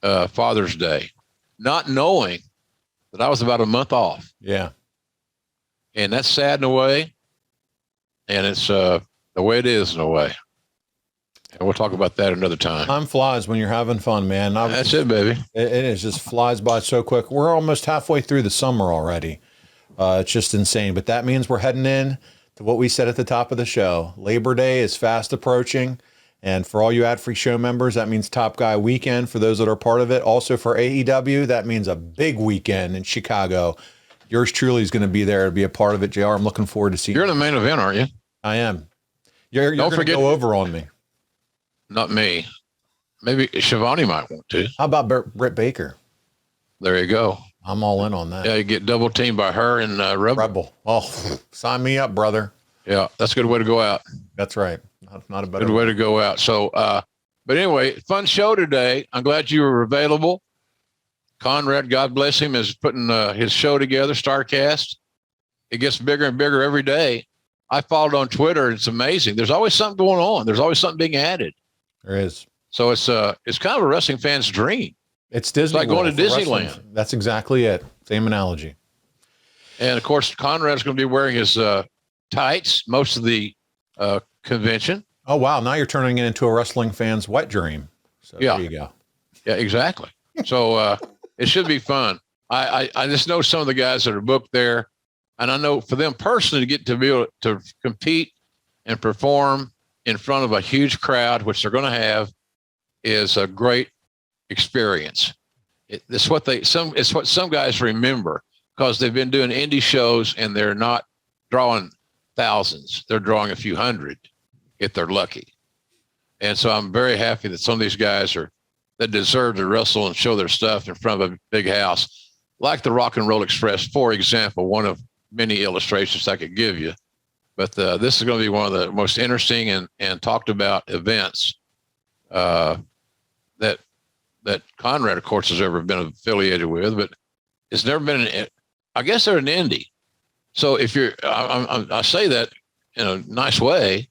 Father's Day, not knowing that I was about a month off. Yeah. And that's sad in a way. And it's the way it is in a way. And we'll talk about that another time. Time flies when you're having fun, man. That's it, baby. It is just flies by so quick. We're almost halfway through the summer already. It's just insane. But that means we're heading in to what we said at the top of the show. Labor Day is fast approaching. And for all you ad-free show members, that means Top Guy weekend for those that are part of it. Also for AEW, that means a big weekend in Chicago. Yours truly is going to be there to be a part of it, JR. I'm looking forward to seeing you. You're in the main event, aren't you? I am. You're going to go over on me. Not me. Maybe Shivani might want to. How about Britt Baker? There you go. I'm all in on that. Yeah, you get double teamed by her and Rebel. Oh, sign me up, brother. Yeah, that's a good way to go out. That's right. Not a better good way to go out. So, but anyway, fun show today. I'm glad you were available. Conrad, God bless him, is putting his show together, StarCast. It gets bigger and bigger every day. I followed on Twitter. It's amazing. There's always something going on. There's always something being added. There is. So it's kind of a wrestling fan's dream. It's Disney. It's like going to Disneyland. Wrestling. That's exactly it. Same analogy. And of course, Conrad's going to be wearing his tights most of the convention. Oh wow! Now you're turning it into a wrestling fan's wet dream. So yeah. There you go. Yeah, exactly. So it should be fun. I just know some of the guys that are booked there, and I know for them personally to get to be able to compete and perform in front of a huge crowd, which they're going to have, is a great experience. It's what some guys remember because they've been doing indie shows and they're not drawing thousands. They're drawing a few hundred if they're lucky. And so I'm very happy that some of these guys that deserve to wrestle and show their stuff in front of a big house, like the Rock and Roll Express, for example, one of many illustrations I could give you. But this is going to be one of the most interesting and talked about events that Conrad, of course, has ever been affiliated with, but it's never been I guess they're an indie. So if you're, I say that in a nice way,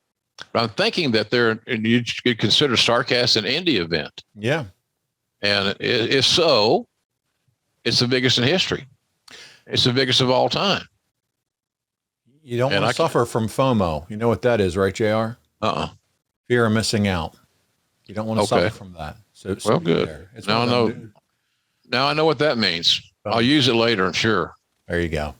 but I'm thinking that you could consider StarCast an indie event. Yeah. And if so, it's the biggest in history. It's the biggest of all time. You don't want to suffer from FOMO. You know what that is, right, JR? Fear of missing out. You don't want to suffer from that. So well, good. Now I know what that means. I'll use it later, I'm sure. There you go.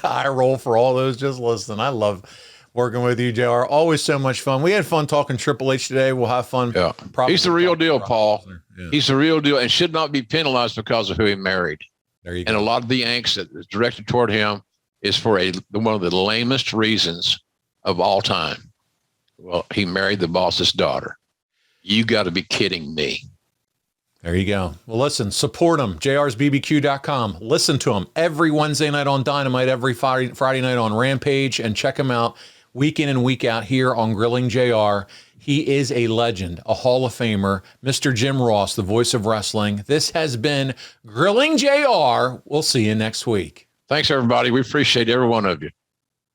I roll for all those just listening. I love working with you, JR. Always so much fun. We had fun talking Triple H today. We'll have fun. Yeah. He's the real deal, Paul. Yeah. He's the real deal and should not be penalized because of who he married. There you go. And a lot of the angst that is directed toward him is for one of the lamest reasons of all time. Well, he married the boss's daughter. You got to be kidding me. There you go. Well, listen, support him. JR'sBBQ.com. Listen to him every Wednesday night on Dynamite, every Friday night on Rampage, and check him out week in and week out here on Grilling JR. He is a legend, a Hall of Famer, Mr. Jim Ross, the voice of wrestling. This has been Grilling JR. We'll see you next week. Thanks, everybody. We appreciate every one of you.